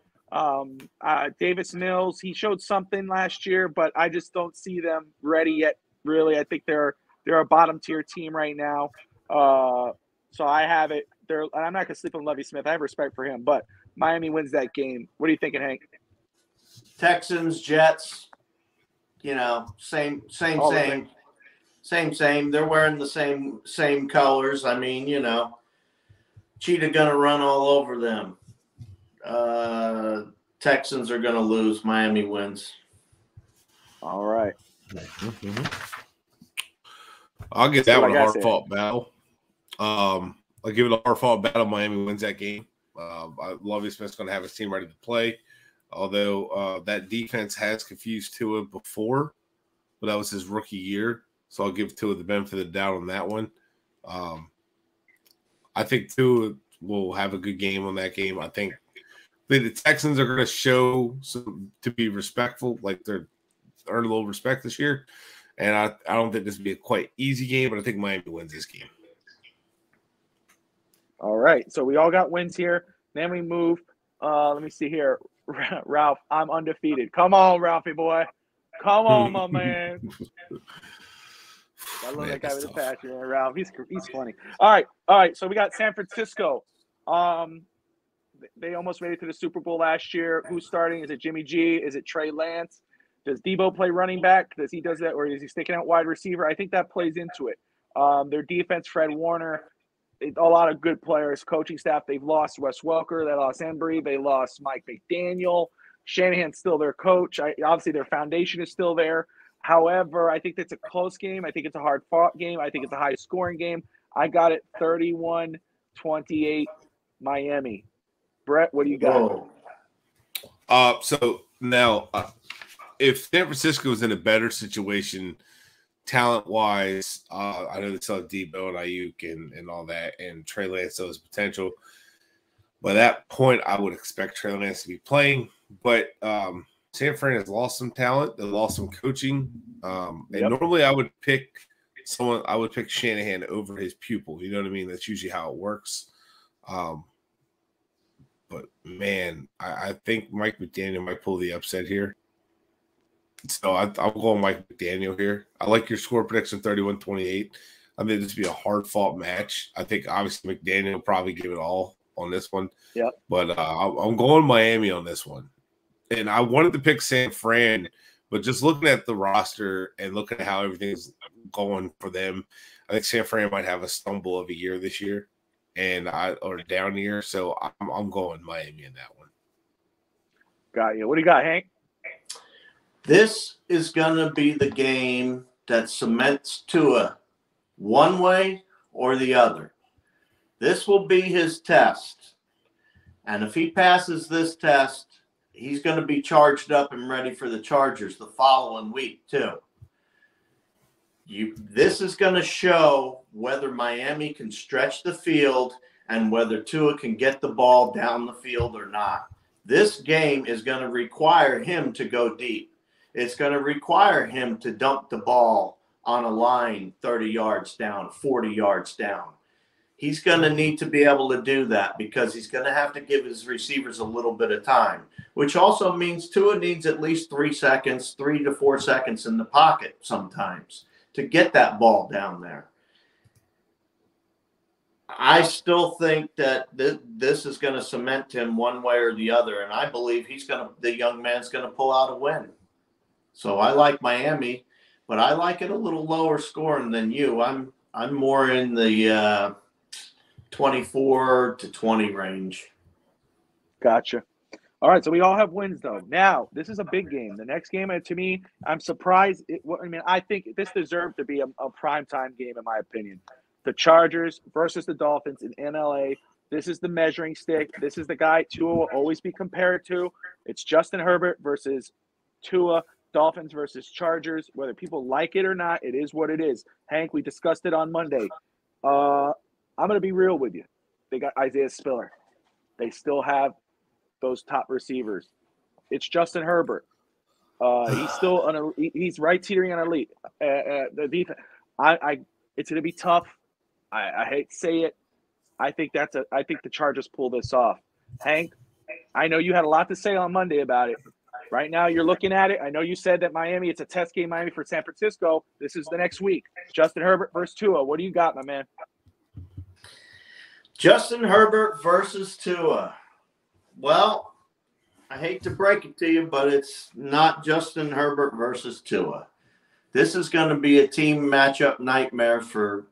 Davis Mills, he showed something last year, but I just don't see them ready yet. Really, I think they're a bottom tier team right now. So I have it. I'm not gonna sleep on Lovie Smith. I have respect for him, but Miami wins that game. What are you thinking, Hank? Texans, Jets. Same. They're wearing the same colors. I mean, Cheetah gonna run all over them. Texans are gonna lose. Miami wins. All right. I'll get that one a hard-fought battle. I'll give it a hard-fought battle. Miami wins that game. Lovie Smith's going to have his team ready to play. Although that defense has confused Tua before, but that was his rookie year. So I'll give Tua the benefit of the doubt on that one. I think Tua will have a good game on that game. I think the Texans are going to show to be respectful, like they're earn a little respect this year. And I don't think this will be a quite easy game, but I think Miami wins this game. All right. So we all got wins here. Then we move. Let me see here. Ralph, I'm undefeated. Come on, Ralphie boy. Come on, my man. I love that guy with the passion, Ralph. He's funny. All right. So we got San Francisco. They almost made it to the Super Bowl last year. Who's starting? Is it Jimmy G? Is it Trey Lance? Does Debo play running back? Does he does that, or is he sticking out wide receiver? I think that plays into it. Their defense, Fred Warner, a lot of good players. Coaching staff, they've lost Wes Welker, they lost Embry, they lost Mike McDaniel. Shanahan's still their coach. Obviously, their foundation is still there. However, I think that's a close game. I think it's a hard-fought game. I think it's a high-scoring game. I got it 31-28 Miami. Brett, what do you got? So now, if San Francisco is in a better situation talent-wise, I know they still have Debo and Ayuk and all that, and Trey Lance still has potential. By that point, I would expect Trey Lance to be playing. But San Fran has lost some talent. They lost some coaching. Normally I would pick Shanahan over his pupil. You know what I mean? That's usually how it works. But, man, I think Mike McDaniel might pull the upset here. So I'm going Mike McDaniel here. I like your score prediction, 31-28. I think this would be a hard-fought match. I think, obviously, McDaniel will probably give it all on this one. Yep. But I'm going Miami on this one. And I wanted to pick San Fran, but just looking at the roster and looking at how everything's going for them, I think San Fran might have a stumble of a year this year, or a down year. So I'm going Miami in that one. Got you. What do you got, Hank? This is going to be the game that cements Tua one way or the other. This will be his test. And if he passes this test, he's going to be charged up and ready for the Chargers the following week, too. This is going to show whether Miami can stretch the field and whether Tua can get the ball down the field or not. This game is going to require him to go deep. It's going to require him to dump the ball on a line 30 yards down, 40 yards down. He's going to need to be able to do that because he's going to have to give his receivers a little bit of time, which also means Tua needs at least 3 to 4 seconds in the pocket sometimes to get that ball down there. I still think that this is going to cement him one way or the other, and I believe the young man's going to pull out a win. So I like Miami, but I like it a little lower scoring than you. I'm more in the 24-20 range. Gotcha. All right, so we all have wins, though. Now, this is a big game. The next game, to me, I'm surprised. I think this deserved to be a primetime game, in my opinion. The Chargers versus the Dolphins in MLA. This is the measuring stick. This is the guy Tua will always be compared to. It's Justin Herbert versus Tua. Dolphins versus Chargers. Whether people like it or not, it is what it is. Hank, we discussed it on Monday. I'm going to be real with you. They got Isaiah Spiller. They still have those top receivers. It's Justin Herbert. He's still he's right teetering on elite. The defense. It's going to be tough. I hate to say it. I think the Chargers pull this off. Hank, I know you had a lot to say on Monday about it. Right now, you're looking at it. I know you said that Miami, it's a test game, Miami for San Francisco. This is the next week. Justin Herbert versus Tua. What do you got, my man? Justin Herbert versus Tua. Well, I hate to break it to you, but it's not Justin Herbert versus Tua. This is going to be a team matchup nightmare for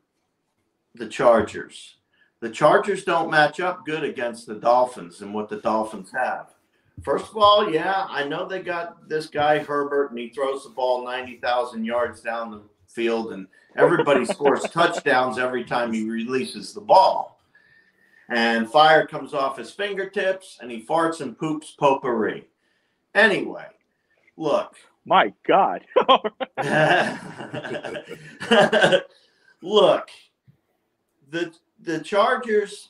the Chargers. The Chargers don't match up good against the Dolphins and what the Dolphins have. First of all, yeah, I know they got this guy Herbert, and he throws the ball 90,000 yards down the field, and everybody scores touchdowns every time he releases the ball. And fire comes off his fingertips, and he farts and poops potpourri. Anyway, look. My God. Look, the Chargers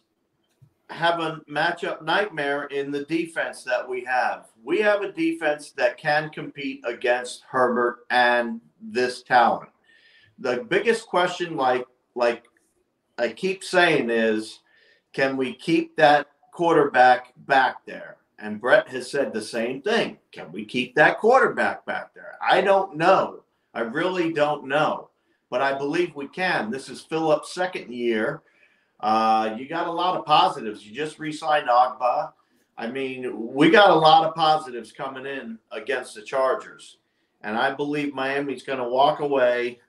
have a matchup nightmare in the defense that we have. We have a defense that can compete against Herbert and this talent. The biggest question, like I keep saying, is can we keep that quarterback back there? And Brett has said the same thing. Can we keep that quarterback back there? I don't know. I really don't know. But I believe we can. This is Phillips' second year. You got a lot of positives. You just re-signed Agba. I mean, we got a lot of positives coming in against the Chargers. And I believe Miami's going to walk away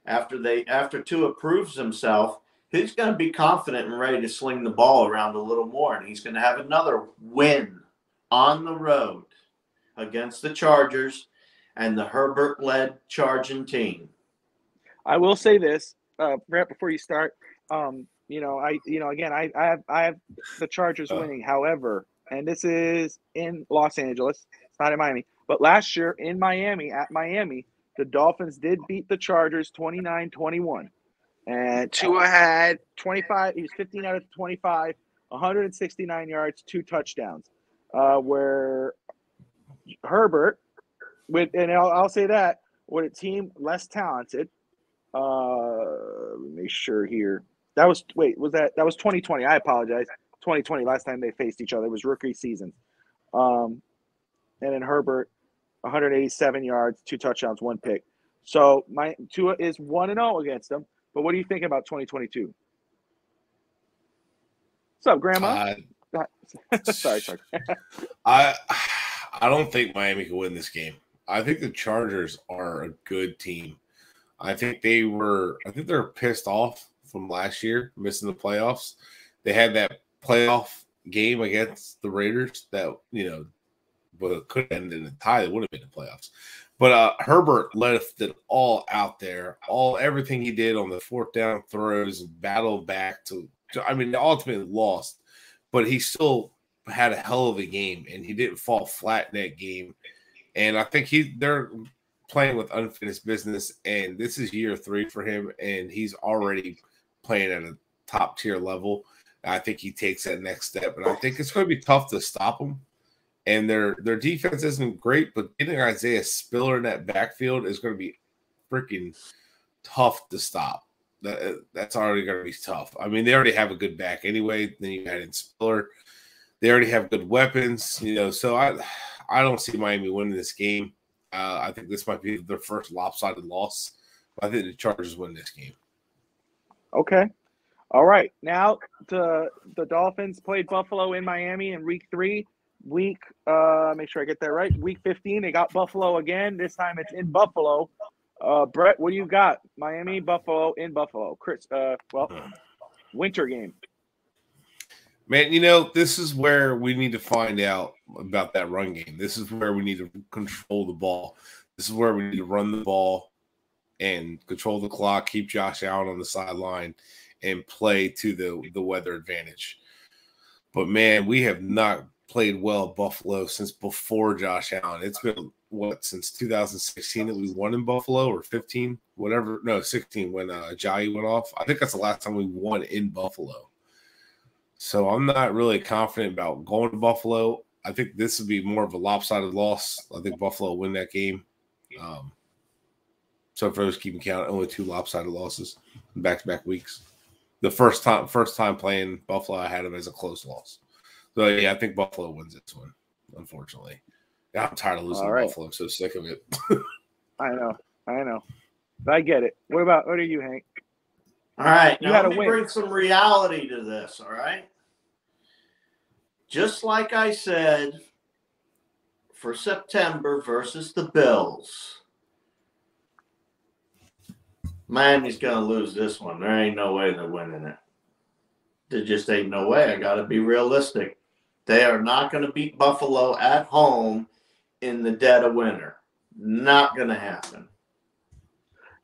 after Tua proves himself. He's going to be confident and ready to sling the ball around a little more. And he's going to have another win on the road against the Chargers and the Herbert-led charging team. I will say this, Brett, before you start. Again, I have the Chargers winning. However, and this is in Los Angeles. It's not in Miami. But last year in Miami, at Miami, the Dolphins did beat the Chargers 29-21. And Tua had 25. He was 15 out of 25, 169 yards, 2 touchdowns. Where Herbert, I'll say that, with a team less talented. Let me make sure here. That was 2020. I apologize. 2020, last time they faced each other. It was rookie season. And then Herbert, 187 yards, 2 touchdowns, 1 pick. So my Tua is 1-0 against them. But what do you think about 2022? What's up, Grandma? Sorry. I don't think Miami can win this game. I think the Chargers are a good team. I think they're pissed off from last year, missing the playoffs. They had that playoff game against the Raiders that, but it could have ended in a tie. It would have been the playoffs. But Herbert left it all out there. Everything he did on the 4th down throws, battled back to ultimately lost. But he still had a hell of a game, and he didn't fall flat in that game. And I think they're playing with unfinished business, and this is year 3 for him, and he's already playing at a top-tier level. I think he takes that next step, and I think it's going to be tough to stop him. And their defense isn't great, but getting Isaiah Spiller in that backfield is going to be freaking tough to stop. That's already going to be tough. I mean, they already have a good back anyway. Then you add in Spiller. They already have good weapons, so I don't see Miami winning this game. I think this might be their first lopsided loss. But I think the Chargers win this game. Okay. All right. Now the Dolphins played Buffalo in Miami in week 3. Make sure I get that right. Week 15, they got Buffalo again. This time it's in Buffalo. Brett, what do you got? Miami, Buffalo, in Buffalo. Chris, winter game. Man, this is where we need to find out about that run game. This is where we need to control the ball. This is where we need to run the ball and control the clock, keep Josh Allen on the sideline, and play to the weather advantage. But, man, we have not played well at Buffalo since before Josh Allen. It's been, since 2016 that we won in Buffalo, or 15, whatever. No, 16 when Ajayi went off. I think that's the last time we won in Buffalo. So I'm not really confident about going to Buffalo. I think this would be more of a lopsided loss. I think Buffalo will win that game. So for those keeping count, only 2 lopsided losses in back-to-back weeks. The first time playing Buffalo, I had them as a close loss. So, yeah, I think Buffalo wins this one, unfortunately. Yeah, I'm tired of losing to Buffalo. I'm so sick of it. I know. But I get it. What are you, Hank? All right. Now let me bring some reality to this, all right? Just like I said for September versus the Bills, Miami's going to lose this one. There ain't no way they're winning it. There just ain't no way. I got to be realistic. They are not going to beat Buffalo at home in the dead of winter. Not going to happen.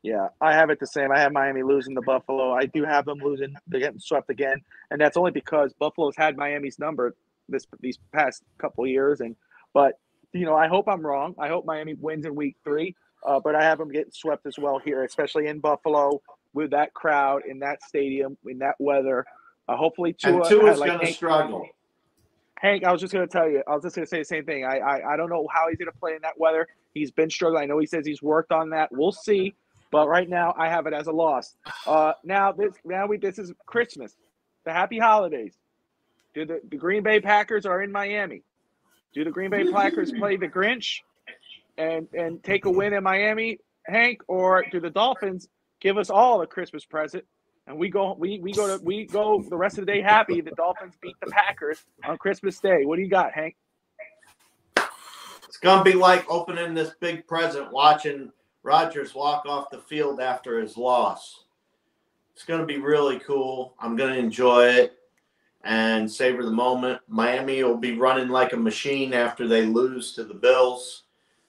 Yeah, I have it the same. I have Miami losing to Buffalo. I do have them losing. They're getting swept again. And that's only because Buffalo's had Miami's number these past couple of years. But I hope I'm wrong. I hope Miami wins in week 3. But I have them getting swept as well here, especially in Buffalo with that crowd, in that stadium, in that weather. Hopefully And Tua Tua's like going to Hank, struggle. Hank, I was just going to tell you. I was just going to say the same thing. I don't know how he's going to play in that weather. He's been struggling. I know he says he's worked on that. We'll see. But right now, I have it as a loss. This is Christmas, the happy holidays. Do the Green Bay Packers are in Miami? Do the Green Bay Packers play the Grinch and take a win in Miami, Hank, or do the Dolphins give us all a Christmas present and we go the rest of the day happy? The Dolphins beat the Packers on Christmas Day. What do you got, Hank? It's going to be like opening this big present, watching Rodgers walk off the field after his loss. It's going to be really cool. I'm going to enjoy it and savor the moment. Miami will be running like a machine after they lose to the Bills.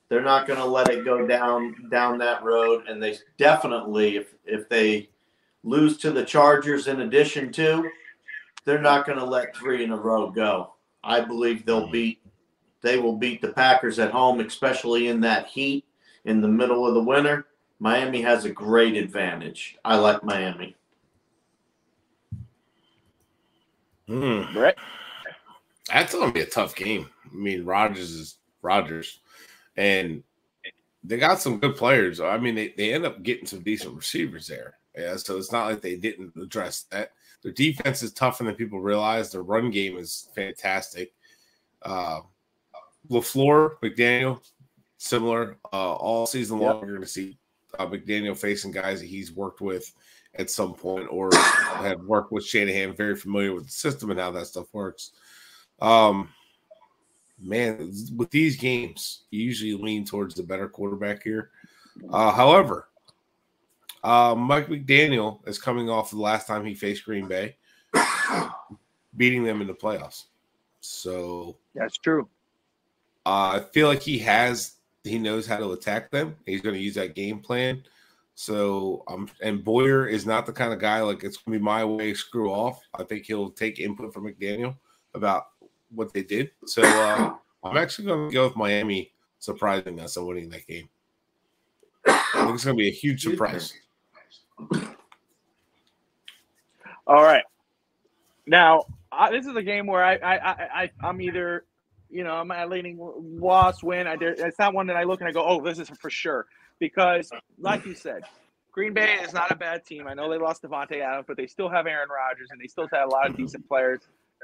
They're not going to let it go down that road, and they definitely, if they lose to the Chargers in addition to, they're not going to let 3 in a row go. I believe they will beat the Packers at home, especially in that heat in the middle of the winter. Miami has a great advantage. I like Miami. Brett? That's going to be a tough game. I mean, Rodgers is Rodgers. And they got some good players. I mean, they end up getting some decent receivers there. Yeah, so it's not like they didn't address that. Their defense is tougher than people realize. Their run game is fantastic. LaFleur, McDaniel, similar. All season long, you're going to see McDaniel facing guys that he's worked with at some point or had worked with Shanahan, very familiar with the system and how that stuff works. Man, with these games, you usually lean towards the better quarterback here. However, Mike McDaniel is coming off the last time he faced Green Bay, beating them in the playoffs. So that's true. I feel like he knows how to attack them. He's going to use that game plan. So, and Boyer is not the kind of guy like it's going to be my way, screw off. I think he'll take input from McDaniel about what they did. So I'm actually going to go with Miami surprising us and winning that game. I think it's going to be a huge surprise. All right. Now, this is a game where I'm either, I'm leaning loss, win. It's not one that I look and I go, oh, this is for sure. Because, like you said, Green Bay is not a bad team. I know they lost Devontae Adams, but they still have Aaron Rodgers, and they still have a lot of decent players.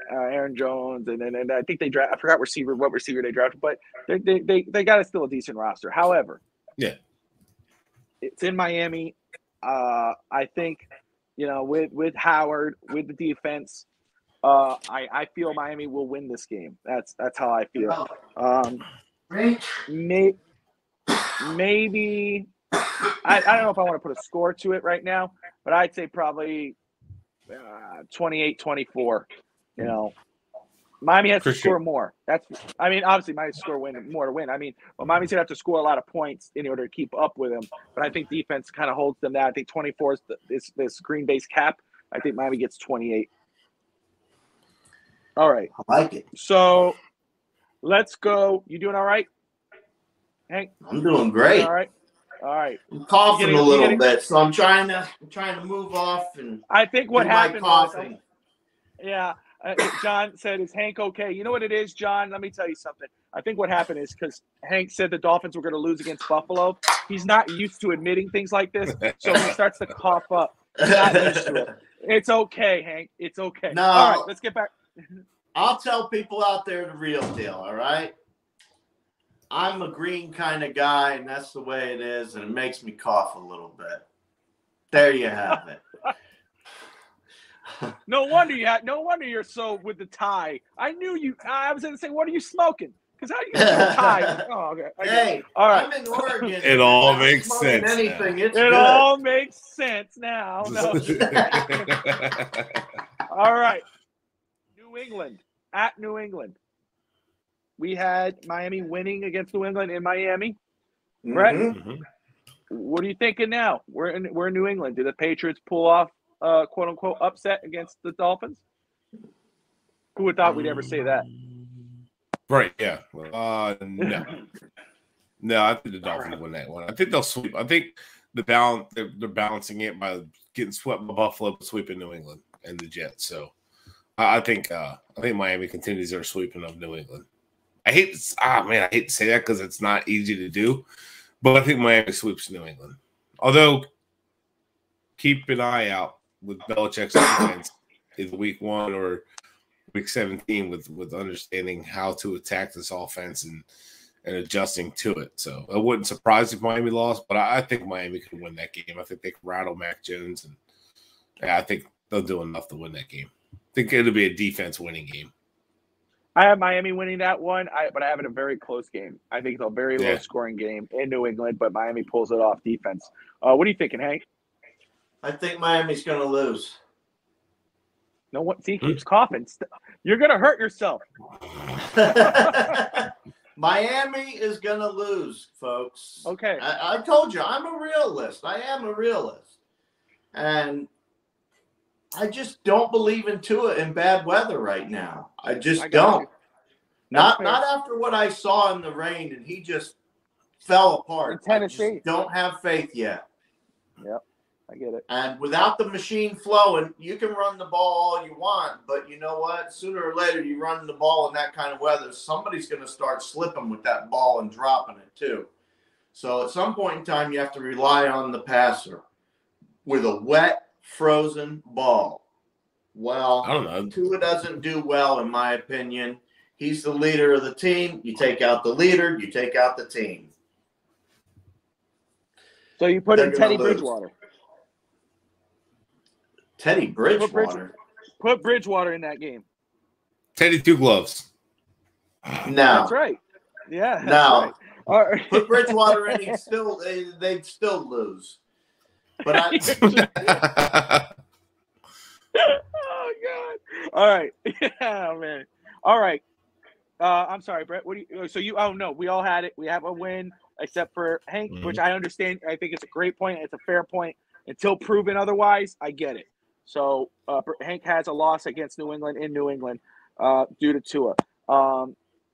Aaron Jones, and I think they draft. I forgot what receiver they drafted, but they got still a decent roster. However, it's in Miami. I think with Howard, with the defense, I feel Miami will win this game. That's how I feel. Maybe I don't know if I want to put a score to it right now, but I'd say probably 28-24. Miami has to score more. Obviously Miami has to score more to win. But Miami's gonna have to score a lot of points in order to keep up with them. But I think defense kind of holds them down. I think 24 is this Green Bay's cap. I think Miami gets 28. All right. I like it. So let's go. You doing all right, Hank? I'm doing great. All right. I'm coughing a little bit, so I'm trying to move off and. I think what happened coughing. Yeah. John said, is Hank okay? You know what it is, John? Let me tell you something. I think what happened is because Hank said the Dolphins were going to lose against Buffalo. He's not used to admitting things like this. So when he starts to cough up, he's not used to it. It's okay, Hank. It's okay. No. All right, let's get back. I'll tell people out there the real deal, all right? I'm a green kind of guy, and that's the way it is, and it makes me cough a little bit. There you have it. No wonder you're so with the tie. I knew you. I was going to say, what are you smoking? Because how do you get a tie? Oh, okay. Hey, all right. I'm in Oregon. It all makes sense. It all makes sense now. No. All right. New England. At New England. We had Miami winning against New England in Miami. Brett, what are you thinking now? We're in New England. Did the Patriots pull off quote unquote upset against the Dolphins? Who would thought we'd ever say that? Right, yeah. No, I think the Dolphins win that one. I think they'll sweep. I think they're balancing it by getting swept by Buffalo, sweeping New England and the Jets. So I think Miami continues their sweeping of New England. I hate to say that because it's not easy to do, but I think Miami sweeps New England. Although, keep an eye out with Belichick's defense in week 1 or week 17 with understanding how to attack this offense and adjusting to it. So it wouldn't surprise if Miami lost, but I think Miami could win that game. I think they can rattle Mac Jones, and I think they'll do enough to win that game. I think it'll be a defense winning game. I have Miami winning that one, but I have it a very close game. I think it's a very low-scoring game in New England, but Miami pulls it off defense. What are you thinking, Hank? I think Miami's going to lose. No one. See, he keeps coughing. You're going to hurt yourself. Miami is going to lose, folks. Okay. I told you, I'm a realist. I am a realist. And I just don't believe in Tua in bad weather right now. I just don't. Not after what I saw in the rain, and he just fell apart. In Tennessee. I just don't have faith yet. Yep, I get it. And without the machine flowing, you can run the ball all you want, but you know what? Sooner or later, you run the ball in that kind of weather, somebody's going to start slipping with that ball and dropping it too. So at some point in time, you have to rely on the passer with a wet, frozen ball. Well, I don't know. Tua doesn't do well, in my opinion. He's the leader of the team. You take out the leader, you take out the team. So you put in Teddy Bridgewater. Teddy Bridgewater? Put Bridgewater in that game. Teddy two gloves. No. That's right. Yeah. No. Right. All right. Put Bridgewater in, they'd still lose. But oh God! All right, yeah, man. All right. I'm sorry, Brett. What do you? So you? Oh no, we all had it. We have a win, except for Hank, which I understand. I think it's a great point. It's a fair point. Until proven otherwise, I get it. So Hank has a loss against New England in New England due to Tua.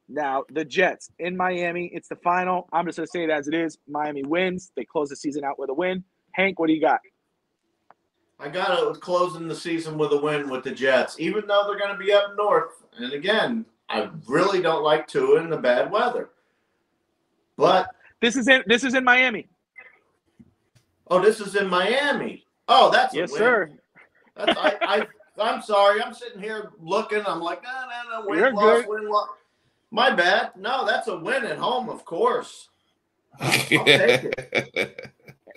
Now the Jets in Miami. It's the final. I'm just gonna say it as it is. Miami wins. They close the season out with a win. Hank, what do you got? I got it with closing the season with a win with the Jets, even though they're going to be up north. And again, I really don't like Tua in the bad weather. But this is in Miami. Oh, this is in Miami. Oh, that's a yes, win. Sir. That's, I'm sorry. I'm sitting here looking. I'm like, no. Win, You're loss, good. win, loss. My bad. No, that's a win at home, of course. I'll take it.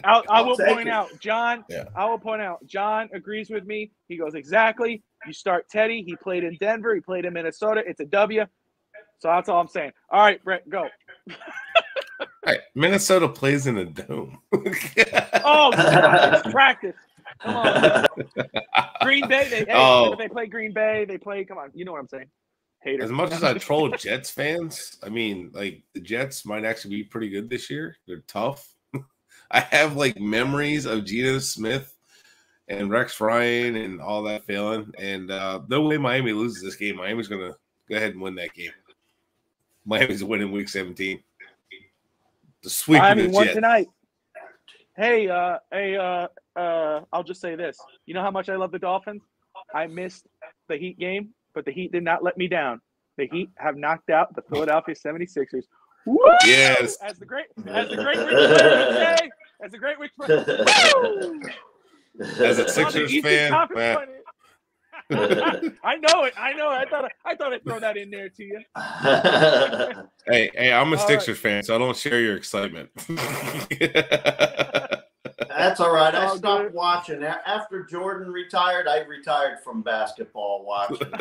I will point out, John. Yeah. I will point out, John agrees with me. He goes, exactly. You start Teddy. He played in Denver. He played in Minnesota. It's a W. So that's all I'm saying. All right, Brett, go. All right, Minnesota plays in a dome. Oh, God, it's practice. Come on. Green Bay. They play Green Bay. They play. Come on, you know what I'm saying. Haters. As much as I troll Jets fans, I mean, like the Jets might actually be pretty good this year. They're tough. I have like memories of Geno Smith and Rex Ryan and all that failing. And no way Miami loses this game. Miami's going to go ahead and win that game. Miami's winning week 17. The sweep of the won Jets. Tonight. Hey, I'll just say this. You know how much I love the Dolphins? I missed the Heat game, but the Heat did not let me down. The Heat have knocked out the Philadelphia 76ers. Woo! Yes. As the great Rick Flair would say. As the great Rick Flair. As a Sixers fan, I know it. I thought I'd throw that in there to you. Hey, I'm a Sixers fan, so I don't share your excitement. That's all right. I stopped watching. After Jordan retired, I retired from basketball watching.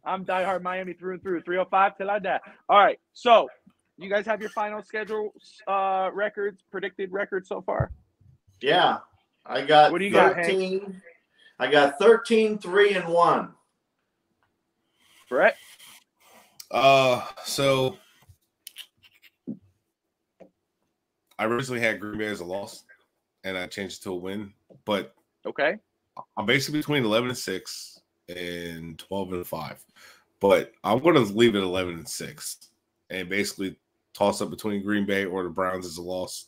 I'm diehard Miami through and through. 305 till I die. All right. So, you guys have your final schedule records, predicted records so far? Yeah. I got what do you 13. Got, I got 13, 3, and 1. Brett? So I originally had Green Bay as a loss, and I changed it to a win. But okay, I'm basically between 11-6 and 12-5. But I'm going to leave it 11-6 and basically toss up between Green Bay or the Browns as a loss.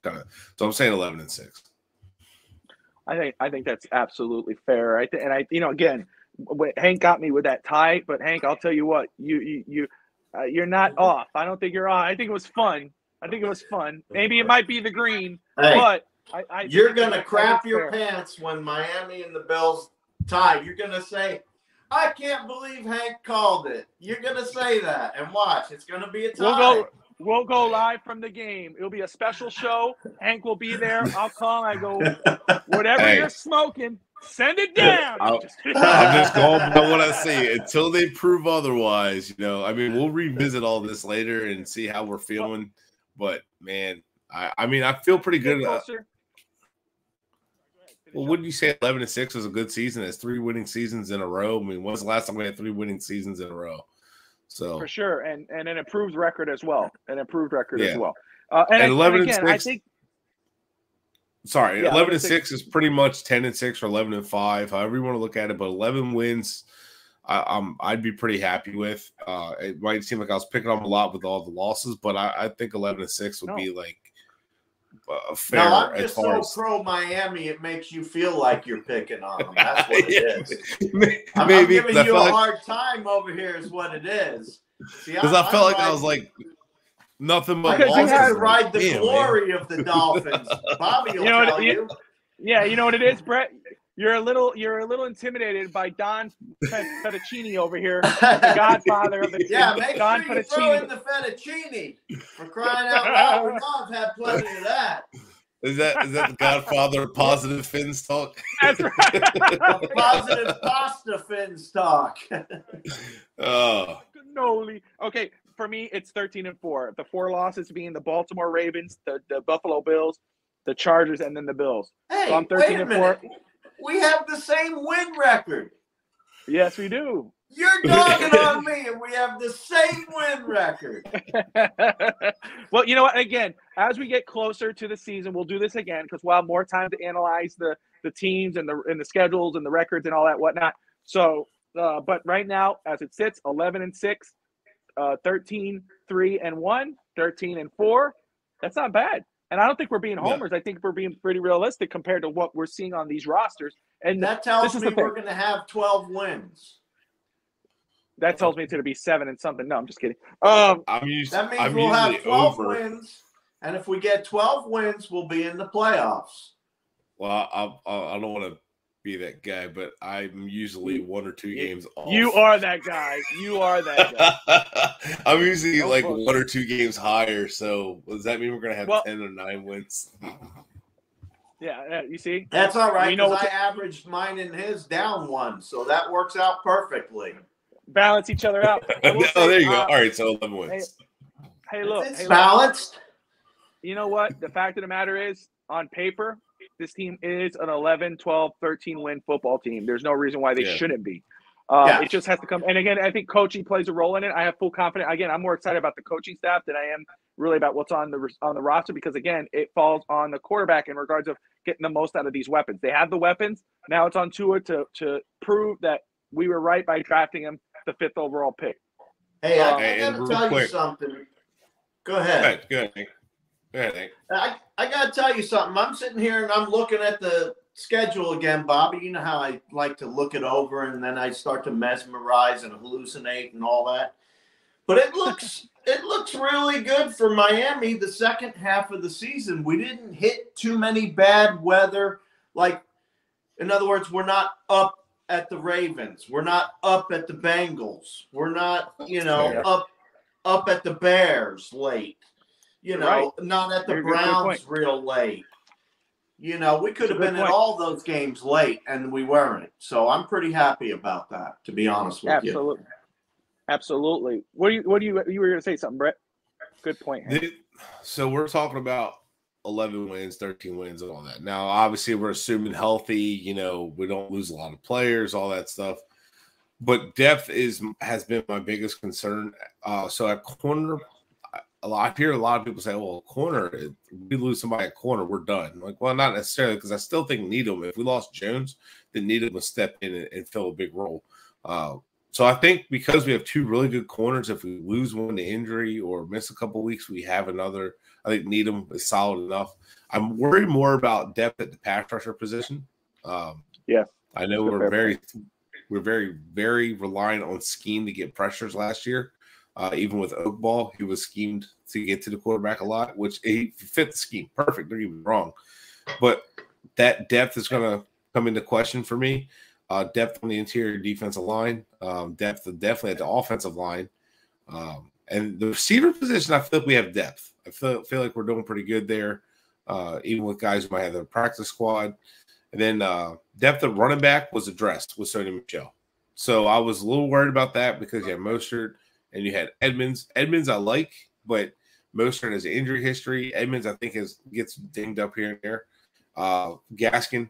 So I'm saying 11-6. I think that's absolutely fair. Again, Hank got me with that tie, but Hank, I'll tell you what, you're not off. I don't think you're off. I think it was fun. Maybe it might be the green, Hey, but you're going to crap your pants when Miami and the Bills tie. You're going to say, I can't believe Hank called it. You're going to say that. And watch, it's going to be a tie. We'll go live from the game. It'll be a special show. Hank will be there. I'll call. I go, whatever you're smoking, send it down. I'm just going by what I see until they prove otherwise. You know, I mean, we'll revisit all this later and see how we're feeling. But man, I mean, I feel pretty good. Well, wouldn't you say 11-6 was a good season? It's 3 winning seasons in a row. I mean, when's the last time we had 3 winning seasons in a row? So for sure, and an improved record as well. As well. And 11-6. I think. Sorry, 11-6 is pretty much 10-6 or 11-5, however you want to look at it. But 11 wins, I'd be pretty happy with. It might seem like I was picking on a lot with all the losses, but I think 11-6 would be like fair. No, I'm just so pro Miami. It makes you feel like you're picking on them. That's what it is. I'm giving you a hard time over here, is what it is. Because I felt like I was like. Nothing but because you had to ride the glory of the Dolphins. Bobby will tell you. Yeah, you know what it is, Brett? You're a little intimidated by Don Fettuccini over here, the godfather of the make Don sure you throw in the fettuccine. For crying out loud, we all have had plenty of that. Is that the godfather of positive Fins talk? That's right. Positive pasta Fins talk. Oh. Okay. For me, it's 13-4. The 4 losses being the Baltimore Ravens, the Buffalo Bills, the Chargers, and then the Bills. Hey, so I'm 13-4. We have the same win record. Yes, we do. You're dogging on me, and we have the same win record. Well, you know what? Again, as we get closer to the season, we'll do this again because we'll have more time to analyze the teams and the schedules and the records and all that whatnot. So, but right now, as it sits, 11-6. 13-3-1, 13-4. That's not bad. And I don't think we're being homers. I think we're being pretty realistic compared to what we're seeing on these rosters. And that tells me we're going to have 12 wins. That tells me it's going to be 7 and something. No, I'm just kidding. That means we'll have 12 wins. And if we get 12 wins, we'll be in the playoffs. Well, I don't want to be that guy, but I'm usually 1 or 2 games off. You are that guy. I'm usually like 1 or 2 games higher. So does that mean we're going to have 10 or 9 wins? Yeah, you see? That's all right, because I averaged mine and his down 1, so that works out perfectly. Balance each other out. There you go. All right, so 11 wins. Hey, look. It's balanced. You know what? The fact of the matter is, on paper, this team is an 11, 12, 13-win football team. There's no reason why they shouldn't be. It just has to come. And, again, I think coaching plays a role in it. I have full confidence. Again, I'm more excited about the coaching staff than I am really about what's on the roster because, again, it falls on the quarterback in regards of getting the most out of these weapons. They have the weapons. Now it's on Tua to prove that we were right by drafting him the 5th overall pick. Hey, I got to tell you something. Go ahead. Go ahead, Nick. I got to tell you something. I'm sitting here and I'm looking at the schedule again, Bobby. You know how I like to look it over and then I start to mesmerize and hallucinate and all that. But it looks really good for Miami the second half of the season. We didn't hit too many bad weather. Like, in other words, we're not up at the Ravens. We're not up at the Bengals. We're not, up at the Bears late. Not at the Browns real late. We could have been at all those games late, and we weren't. So I'm pretty happy about that, to be honest with you. Absolutely. You were going to say something, Brett? Good point. So we're talking about 11 wins, 13 wins, and all that. Now, obviously, we're assuming healthy. We don't lose a lot of players, all that stuff. But depth has been my biggest concern. So at corner, I hear a lot of people say, well, corner, if we lose somebody at corner, we're done. Like, well, not necessarily, because I still think Needham, if we lost Jones, then Needham would step in and fill a big role. So I think because we have 2 really good corners, if we lose one to injury or miss a couple weeks, we have another. I think Needham is solid enough. I'm worried more about depth at the pass rusher position. Yeah. I know we're very We're very, very reliant on scheme to get pressures last year. Even with Oakball, he was schemed to get to the quarterback a lot, which he fit the scheme perfect. Don't get me wrong, but that depth is going to come into question for me. Depth on the interior defensive line, depth definitely at the offensive line, and the receiver position. I feel like we have depth. I feel like we're doing pretty good there, even with guys who might have their practice squad. And then depth of running back was addressed with Sony Michel. So I was a little worried about that because you had Mostert and you had Edmonds. Edmonds I like, but Mostert has an injury history. Edmonds I think gets dinged up here and there. Gaskin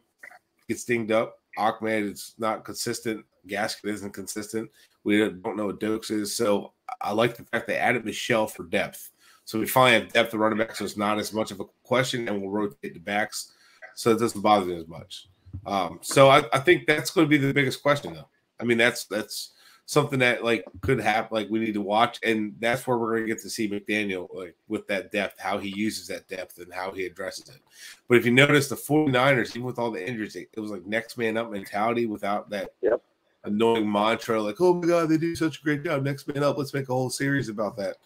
gets dinged up. Ahmed is not consistent. Gaskin isn't consistent. We don't know what Dokes is. So I like the fact they added Michel for depth. So we finally have depth of running back, so it's not as much of a question, and we'll rotate the backs. So it doesn't bother me as much. So I think that's going to be the biggest question, though. I mean, that's something that like could happen. Like we need to watch, and that's where we're going to get to see McDaniel like with that depth, how he uses that depth and how he addresses it. But if you notice, the 49ers, even with all the injuries, it was like next man up mentality without that annoying mantra, like, "Oh my God, they do such a great job, next man up. Let's make a whole series about that."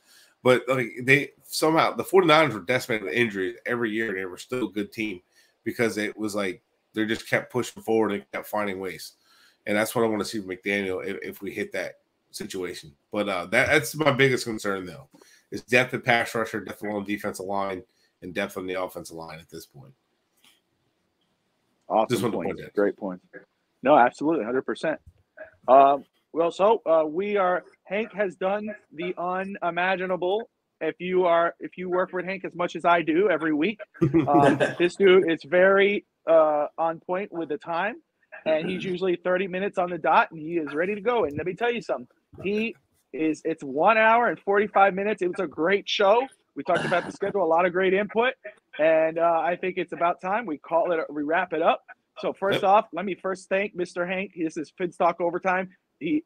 But like they somehow the 49ers were decimated with injuries every year, and they were still a good team because it was like they just kept pushing forward and kept finding ways. And that's what I want to see from McDaniel if we hit that situation. But that's my biggest concern, though, is depth of pass rusher, depth on the defensive line, and depth on the offensive line at this point. Awesome point. Great point. No, absolutely, 100%. Hank has done the unimaginable. If you work with Hank as much as I do every week, this dude is very on point with the time. And he's usually 30 minutes on the dot, and he is ready to go. And let me tell you something. It's 1 hour and 45 minutes. It was a great show. We talked about the schedule, a lot of great input. And I think it's about time we wrap it up. So first off, let me first thank Mr. Hank. This is Finn's Talk Overtime. He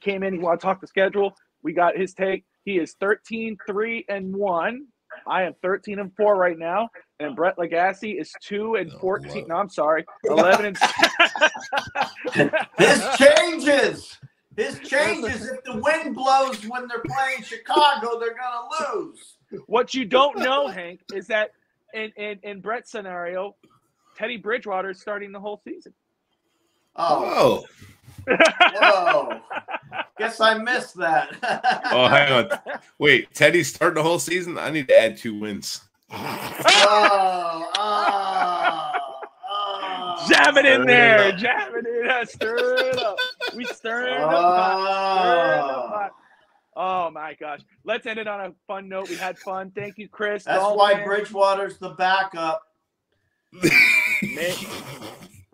came in. He wanted to talk the schedule. We got his take. He is 13-3-1. I am 13-4 right now, and Brett Legacy is 2-14. No, I'm sorry, 11. This changes. This changes. If the wind blows when they're playing Chicago, they're gonna lose. What you don't know, Hank, is that in Brett's scenario, Teddy Bridgewater is starting the whole season. Oh. Whoa. Guess I missed that. Oh, hang on. Wait, Teddy's starting the whole season? I need to add 2 wins. Jam it in there. Jam it in. Stir it up. We stirring the pot. Oh, my gosh. Let's end it on a fun note. We had fun. Thank you, Chris. That's why Bridgewater's the backup.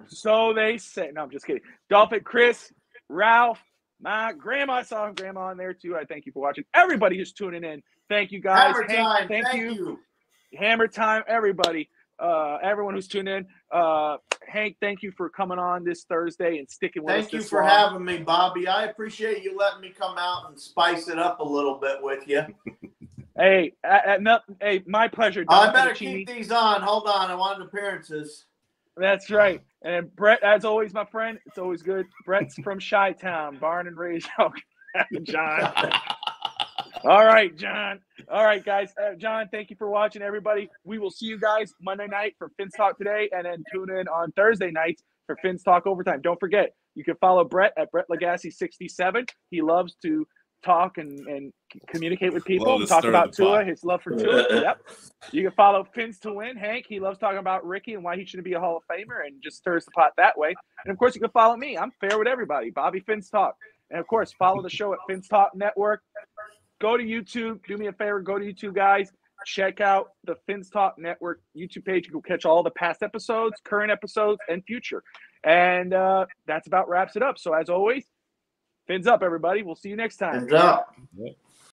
So they say. No, I'm just kidding. Dolphin, Chris, Ralph, my grandma. I saw grandma in there too. I thank you for watching. Everybody who's tuning in. Thank you, guys. Hammer time. Thank you. Hammer time, everybody. Everyone who's tuned in. Hank, thank you for coming on this Thursday and sticking with us. Thank you for having me, Bobby. I appreciate you letting me come out and spice it up a little bit with you. Hey, my pleasure. I better keep these on. Hold on. I wanted appearances. That's right. And Brett, as always, my friend, it's always good. Brett's from Chi-Town, born and raised. John. All right, John. All right, guys. John, thank you for watching, everybody. We will see you guys Monday night for Finn's Talk today, and then tune in on Thursday nights for Finn's Talk Overtime. Don't forget, you can follow Brett at Brett Legacy67. He loves to talk and communicate with people, talk about Tua, his love for Tua. Yep. You can follow Fins to Win, Hank. He loves talking about Ricky and why he shouldn't be a Hall of Famer and just stirs the pot that way. And, of course, you can follow me. I'm fair with everybody. Bobby Fins Talk. And, of course, follow the show at Fins Talk Network. Go to YouTube. Do me a favor. Go to YouTube, guys. Check out the Fins Talk Network YouTube page. You can catch all the past episodes, current episodes, and future. And that's about wraps it up. So, as always, Fins up, everybody. We'll see you next time. Fins up.